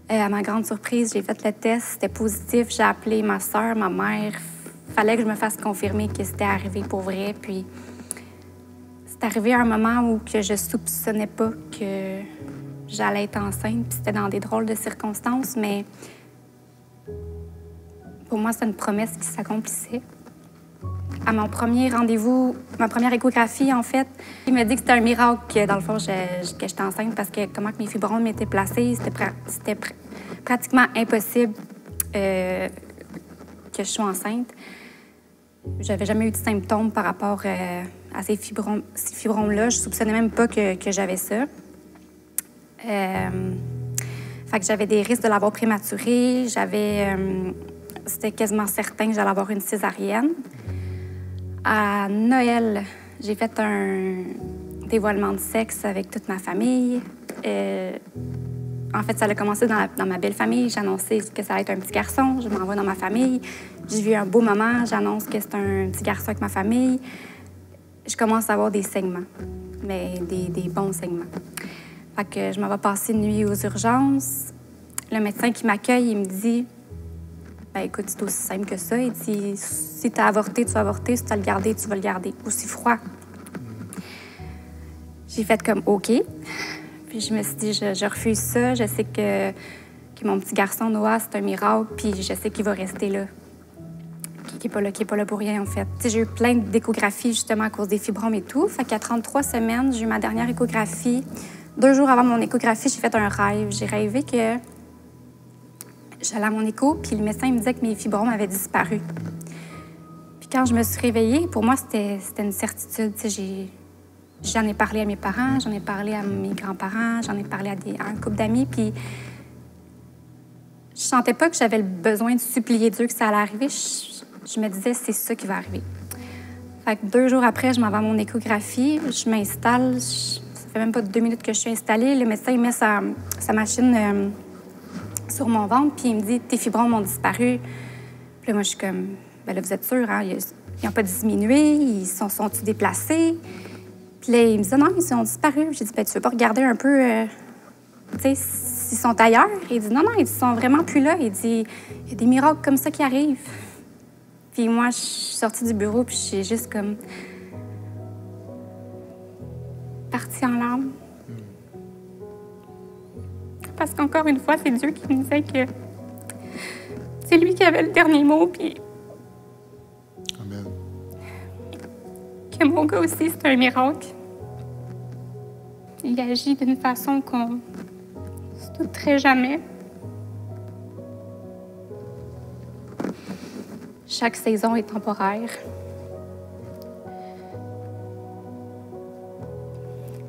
À ma grande surprise, j'ai fait le test, c'était positif. J'ai appelé ma soeur, ma mère. Fallait que je me fasse confirmer que c'était arrivé pour vrai. Puis c'est arrivé à un moment où que je soupçonnais pas que j'allais être enceinte, puis c'était dans des drôles de circonstances, mais pour moi, c'est une promesse qui s'accomplissait. À mon premier rendez-vous, ma première échographie, en fait, il m'a dit que c'était un miracle, dans le fond, que j'étais enceinte parce que comment que mes fibromes étaient placés, c'était pratiquement impossible que je sois enceinte. J'avais jamais eu de symptômes par rapport à ces fibromes-là. Je soupçonnais même pas que j'avais ça. Fait que j'avais des risques de l'avoir prématuré. C'était quasiment certain que j'allais avoir une césarienne. À Noël, j'ai fait un dévoilement de sexe avec toute ma famille. En fait, ça a commencé dans ma belle famille. J'ai annoncé que ça allait être un petit garçon. Je m'envoie dans ma famille. J'ai vu un beau moment. J'annonce que c'est un petit garçon avec ma famille. Je commence à avoir des saignements, mais des bons saignements. Fait que je m'en vais passer une nuit aux urgences. Le médecin qui m'accueille, il me dit « Ben écoute, c'est aussi simple que ça. » Il dit « Si tu as avorté, tu vas avorter. Si tu as le gardé, tu vas le garder. Aussi froid. » J'ai fait comme « OK. » Puis je me suis dit « Je refuse ça. Je sais que mon petit garçon, Noah, c'est un miracle. Puis je sais qu'il va rester là. qui est pas là pour rien, en fait. Tu sais, j'ai eu plein d'échographies, justement, à cause des fibromes et tout. Fait qu'à 33 semaines, j'ai eu ma dernière échographie. 2 jours avant mon échographie, j'ai fait un rêve. J'ai rêvé que j'allais à mon écho, puis le médecin il me disait que mes fibromes avaient disparu. Puis quand je me suis réveillée, pour moi, c'était une certitude. Tu sais, j'en ai parlé à mes parents, j'en ai parlé à mes grands-parents, j'en ai parlé à un couple d'amis, puis je sentais pas que j'avais le besoin de supplier Dieu que ça allait arriver. Je me disais, c'est ça qui va arriver. Fait que 2 jours après, je m'en vais à mon échographie, je m'installe, ça fait même pas 2 minutes que je suis installée. Le médecin, il met sa machine sur mon ventre, puis il me dit, tes fibromes ont disparu. Puis là, moi, je suis comme, ben là, vous êtes sûrs, hein? Ils n'ont pas diminué, ils sont-ils déplacés? Puis là, il me dit, non, ils ont disparu. J'ai dit, ben, tu veux pas regarder un peu, tu sais, s'ils sont ailleurs? Il dit, non, ils sont vraiment plus là. Il dit, il y a des miracles comme ça qui arrivent. Puis moi, je suis sortie du bureau, puis j'ai juste comme partie en larmes. Parce qu'encore une fois, c'est Dieu qui me disait que c'est lui qui avait le dernier mot, puis Amen. que mon gars aussi, c'est un miracle. Il agit d'une façon qu'on se douterait jamais. Chaque saison est temporaire.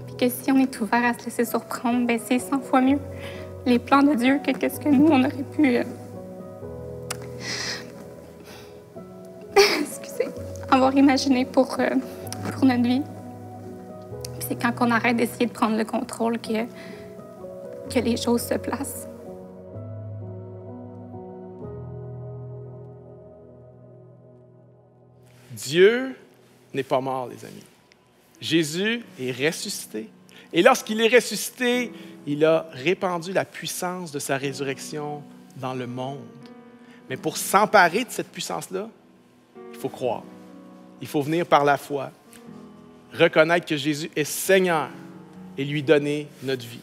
Puis que si on est ouvert à se laisser surprendre, ben c'est 100 fois mieux les plans de Dieu que qu'est-ce que nous, on aurait pu excusez, avoir imaginé pour notre vie. Puis c'est quand on arrête d'essayer de prendre le contrôle que les choses se placent. Dieu n'est pas mort, les amis. Jésus est ressuscité. Et lorsqu'il est ressuscité, il a répandu la puissance de sa résurrection dans le monde. Mais pour s'emparer de cette puissance-là, il faut croire. Il faut venir par la foi, reconnaître que Jésus est Seigneur et lui donner notre vie.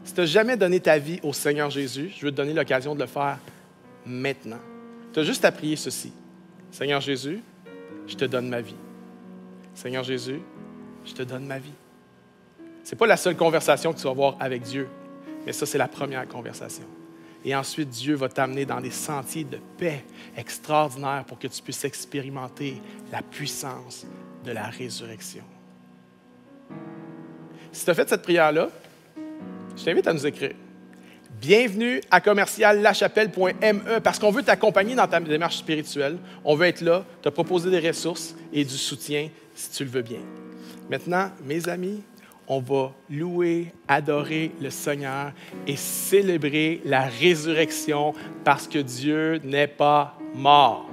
Si tu n'as jamais donné ta vie au Seigneur Jésus, je veux te donner l'occasion de le faire maintenant. Tu as juste à prier ceci. Seigneur Jésus, je te donne ma vie. Seigneur Jésus, je te donne ma vie. Ce n'est pas la seule conversation que tu vas avoir avec Dieu, mais ça, c'est la première conversation. Et ensuite, Dieu va t'amener dans des sentiers de paix extraordinaires pour que tu puisses expérimenter la puissance de la résurrection. Si tu as fait cette prière-là, je t'invite à nous écrire. Bienvenue à commerciallachapelle.me parce qu'on veut t'accompagner dans ta démarche spirituelle. On veut être là, te proposer des ressources et du soutien si tu le veux bien. Maintenant, mes amis, on va louer, adorer le Seigneur et célébrer la résurrection parce que Dieu n'est pas mort.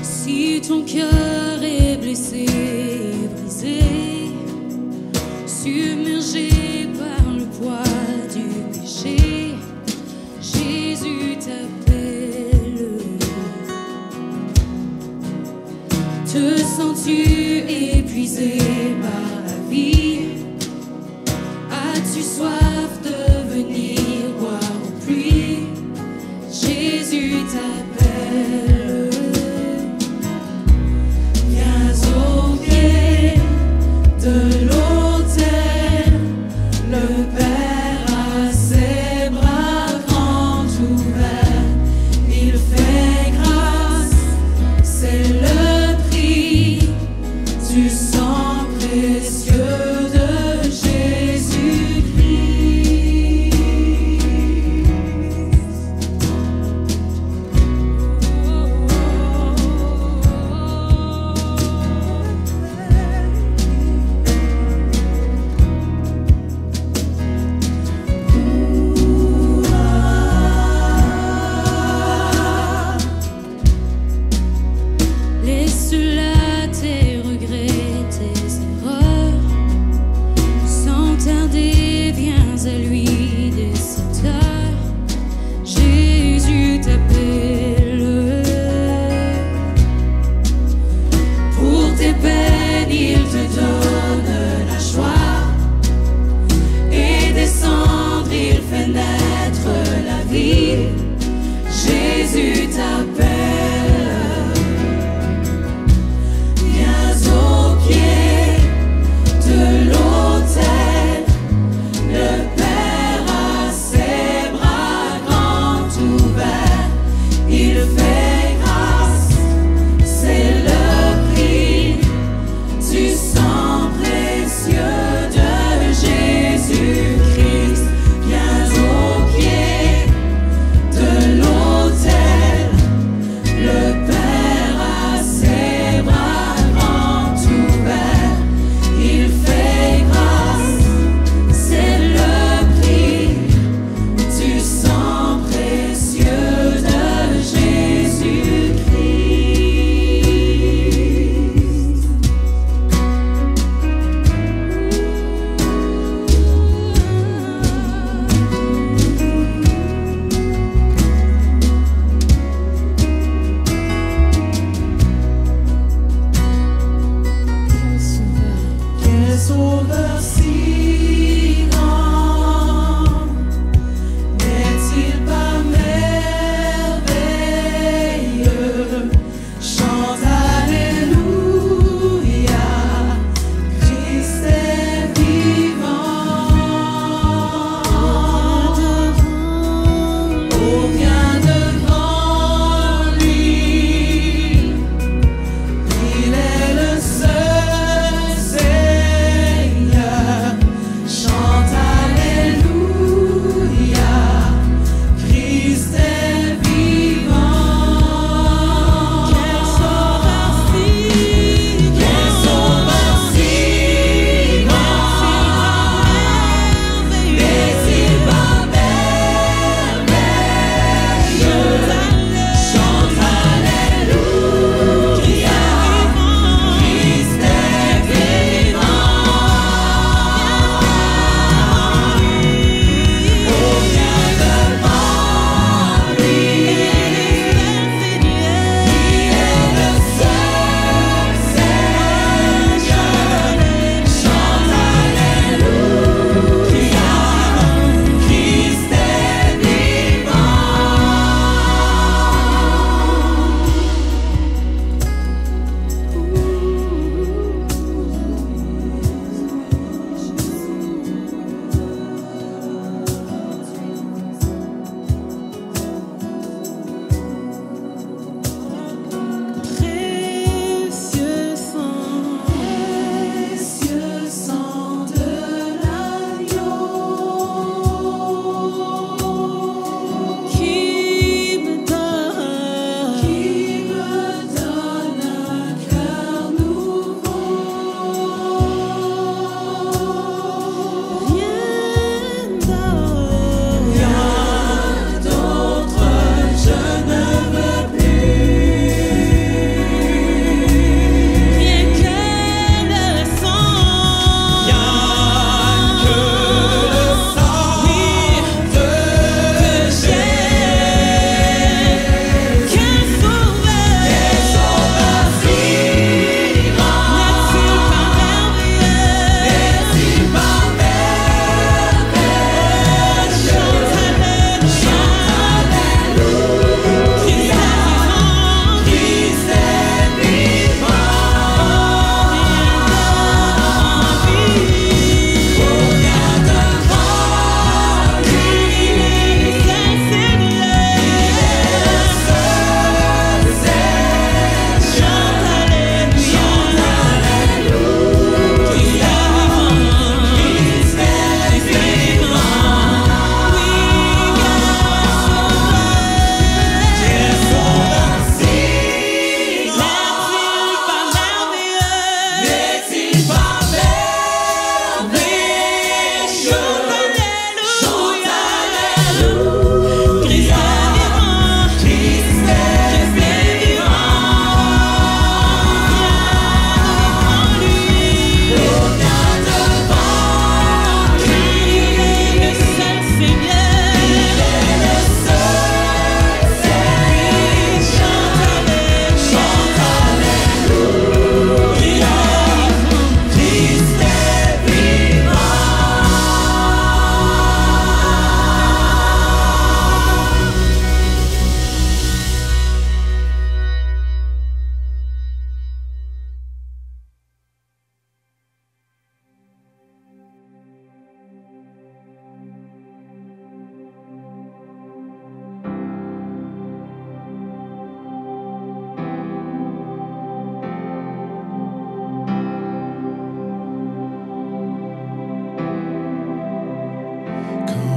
Si ton cœur est blessé, brisé, submergé par le poids du péché, Jésus t'appelle. Te sens-tu épuisé par la vie? As-tu soif de venir boire au puits? Jésus t'appelle. De l'autel, le Père a ses bras grands ouverts. Il fait grâce, c'est le prix du sang précieux de Jésus-Christ.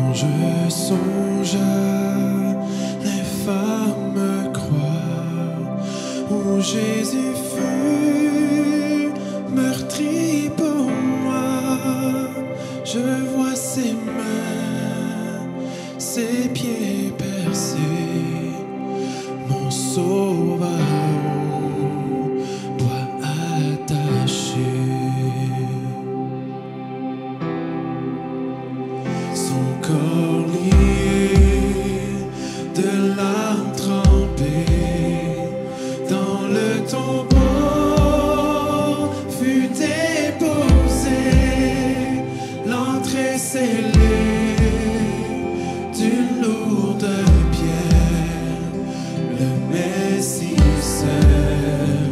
Quand je songe à l'infâme croix où Jésus fut meurtri pour moi, je vois ses mains, ses pieds percés, mon sauveur au bois attaché. Son corps lié, de larmes trempées, dans le tombeau fut déposé, l'entrée scellée d'une lourde pierre. Le Messie seul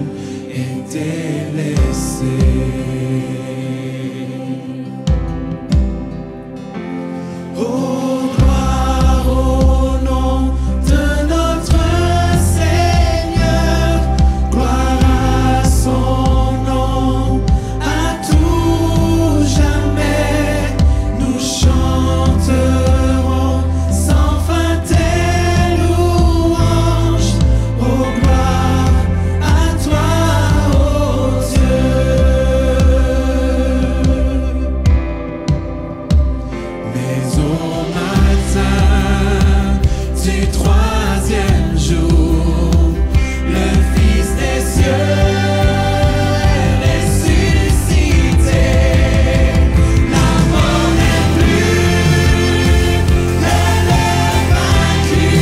était laissé. Oh, gloire au nom de notre Seigneur, gloire à son nom, à tout jamais, nous chanterons sans fin tes louanges. Oh, gloire à toi, ô Dieu. Mais au matin du troisième jour, le Fils des cieux est ressuscité. La mort n'est plus, elle est vaincue.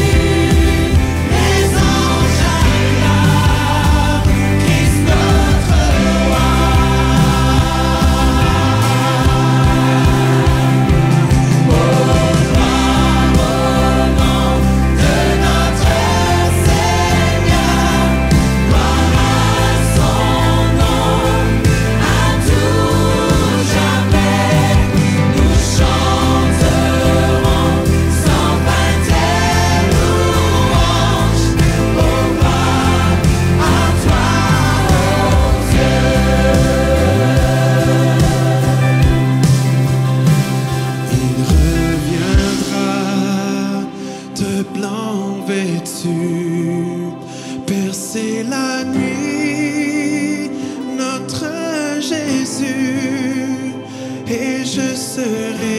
Les anges acclament Christ notre roi. Il reviendra de blanc vêtu, percer la nuit, notre Jésus, et je serai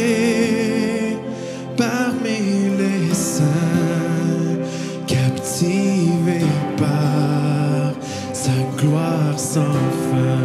parmi les saints, captivé par sa gloire sans fin.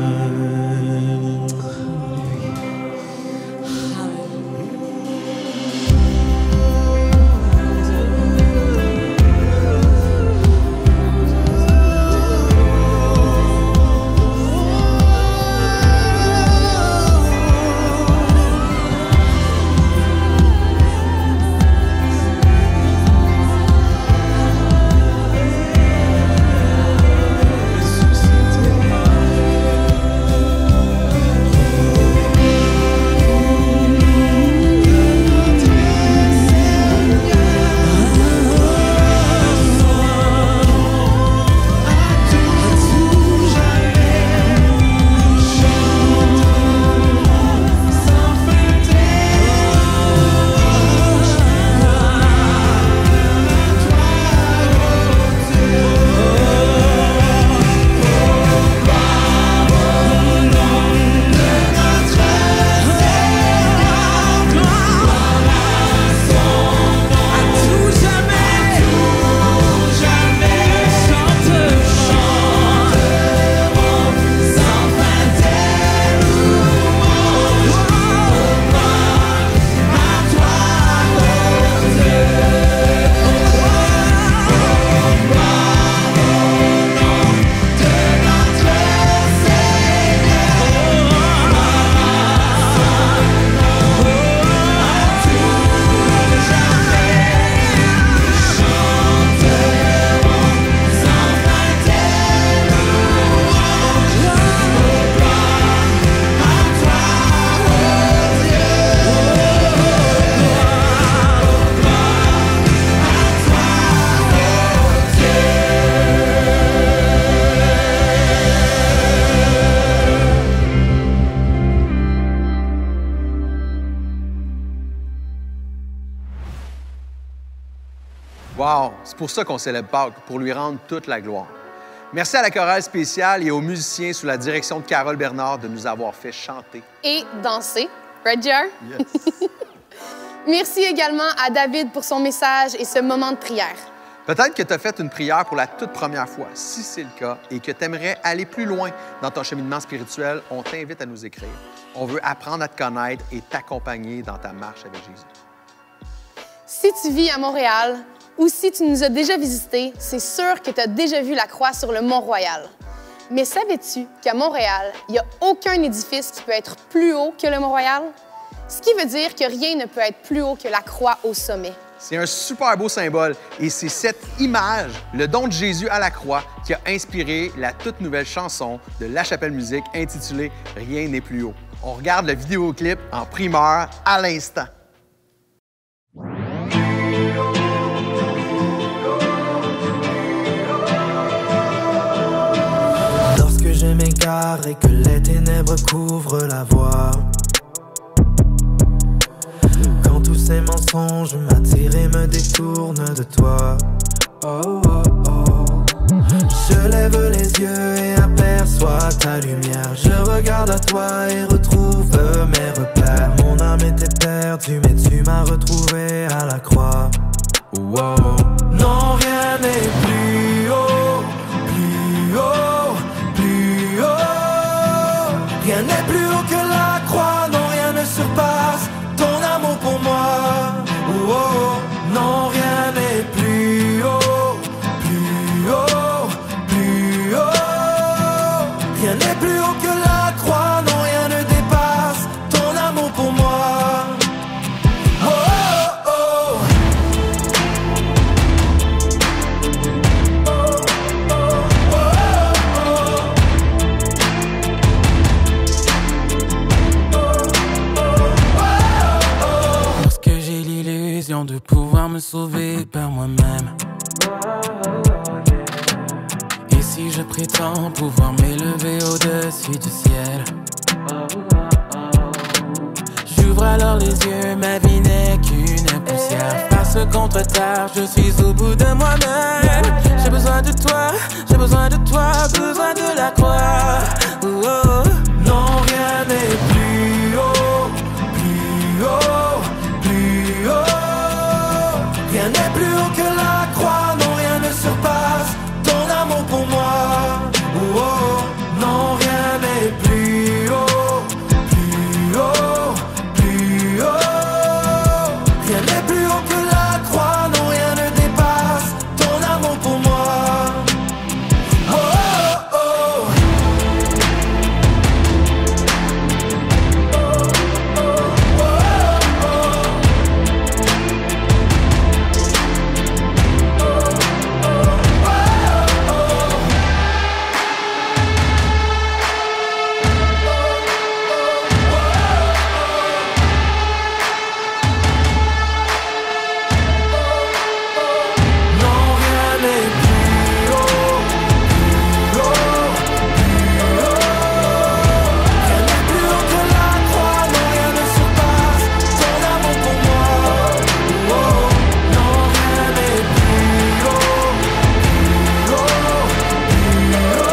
Wow! C'est pour ça qu'on célèbre Pâques, pour lui rendre toute la gloire. Merci à la chorale spéciale et aux musiciens sous la direction de Carole Bernard de nous avoir fait chanter. Et danser. Right, Jar? Yes. Merci également à David pour son message et ce moment de prière. Peut-être que tu as fait une prière pour la toute première fois. Si c'est le cas et que tu aimerais aller plus loin dans ton cheminement spirituel, on t'invite à nous écrire. On veut apprendre à te connaître et t'accompagner dans ta marche avec Jésus. Si tu vis à Montréal ou si tu nous as déjà visités, c'est sûr que tu as déjà vu la croix sur le Mont-Royal. Mais savais-tu qu'à Montréal, il n'y a aucun édifice qui peut être plus haut que le Mont-Royal? Ce qui veut dire que rien ne peut être plus haut que la croix au sommet. C'est un super beau symbole et c'est cette image, le don de Jésus à la croix, qui a inspiré la toute nouvelle chanson de La Chapelle Musique intitulée « Rien n'est plus haut ». On regarde le vidéoclip en primeur à l'instant. Lorsque je m'égare et que les ténèbres couvrent la voie, quand tous ces mensonges m'attirent et me détournent de toi, oh, oh, oh. Je lève les yeux et aperçois ta lumière. Je regarde à toi et retrouve mes repères. Mon âme était perdue mais tu m'as retrouvé à la croix. Wow. Non, rien n'est plus haut, plus haut, plus haut. Rien n'est plus haut que la croix, non, rien ne surpasse ton amour pour moi. Oh, oh. Non, rien n'est plus haut, plus haut, plus haut. Rien n'est plus haut que la croix, non, rien ne dépasse ton amour pour moi. Oh, oh, oh. Lorsque j'ai l'illusion de pouvoir me sauver par moi-même, et si je prétends pouvoir m'élever au-dessus du ciel, j'ouvre alors les yeux, ma vie n'est qu'une poussière. Face contre terre, je suis au bout de moi-même. J'ai besoin de toi, j'ai besoin de toi, besoin de la croix. Oh, oh. Non, rien n'est plus haut, plus haut, plus haut. Rien n'est plus haut que la croix, non, rien ne surpasse ton amour pour moi. Oh, oh. Non, rien n'est plus haut, plus haut, plus haut. Rien n'est plus haut que la croix, non, rien ne dépasse ton amour pour moi. Oh, oh, oh. Non, rien n'est plus haut, plus haut, plus haut. Rien n'est plus haut que la croix, non, rien ne surpasse ton amour pour moi. Oh, oh. Non, rien n'est plus haut, plus haut, plus haut.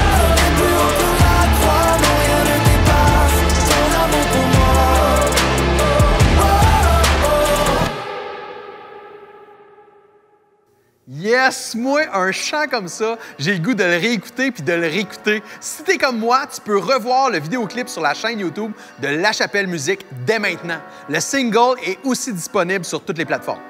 Rien n'est plus haut que la croix, non, rien ne dépasse ton amour pour moi. Oh, oh. Yes, moi, un chant comme ça, j'ai le goût de le réécouter puis de le réécouter. Si t'es comme moi, tu peux revoir le vidéoclip sur la chaîne YouTube de La Chapelle Musique dès maintenant. Le single est aussi disponible sur toutes les plateformes.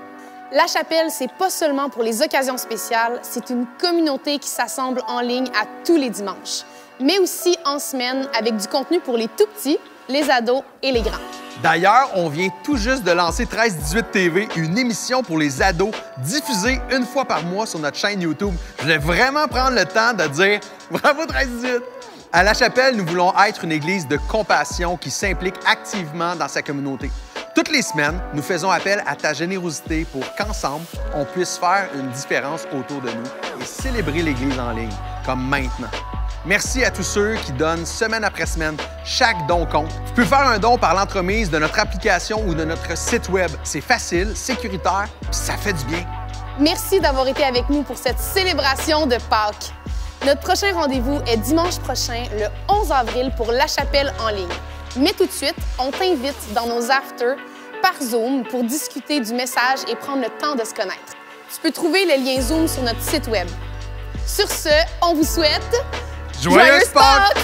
La Chapelle, c'est pas seulement pour les occasions spéciales, c'est une communauté qui s'assemble en ligne à tous les dimanches, mais aussi en semaine avec du contenu pour les tout-petits, les ados et les grands. D'ailleurs, on vient tout juste de lancer 13-18 TV, une émission pour les ados diffusée une fois par mois sur notre chaîne YouTube. Je voulais vraiment prendre le temps de dire bravo 13-18! À La Chapelle, nous voulons être une église de compassion qui s'implique activement dans sa communauté. Toutes les semaines, nous faisons appel à ta générosité pour qu'ensemble, on puisse faire une différence autour de nous et célébrer l'Église en ligne, comme maintenant. Merci à tous ceux qui donnent semaine après semaine. Chaque don compte. Tu peux faire un don par l'entremise de notre application ou de notre site Web. C'est facile, sécuritaire, puis ça fait du bien. Merci d'avoir été avec nous pour cette célébration de Pâques. Notre prochain rendez-vous est dimanche prochain, le 11 avril, pour La Chapelle en ligne. Mais tout de suite, on t'invite dans nos afters par Zoom pour discuter du message et prendre le temps de se connaître. Tu peux trouver le lien Zoom sur notre site Web. Sur ce, on vous souhaite... Joyeuses Pâques!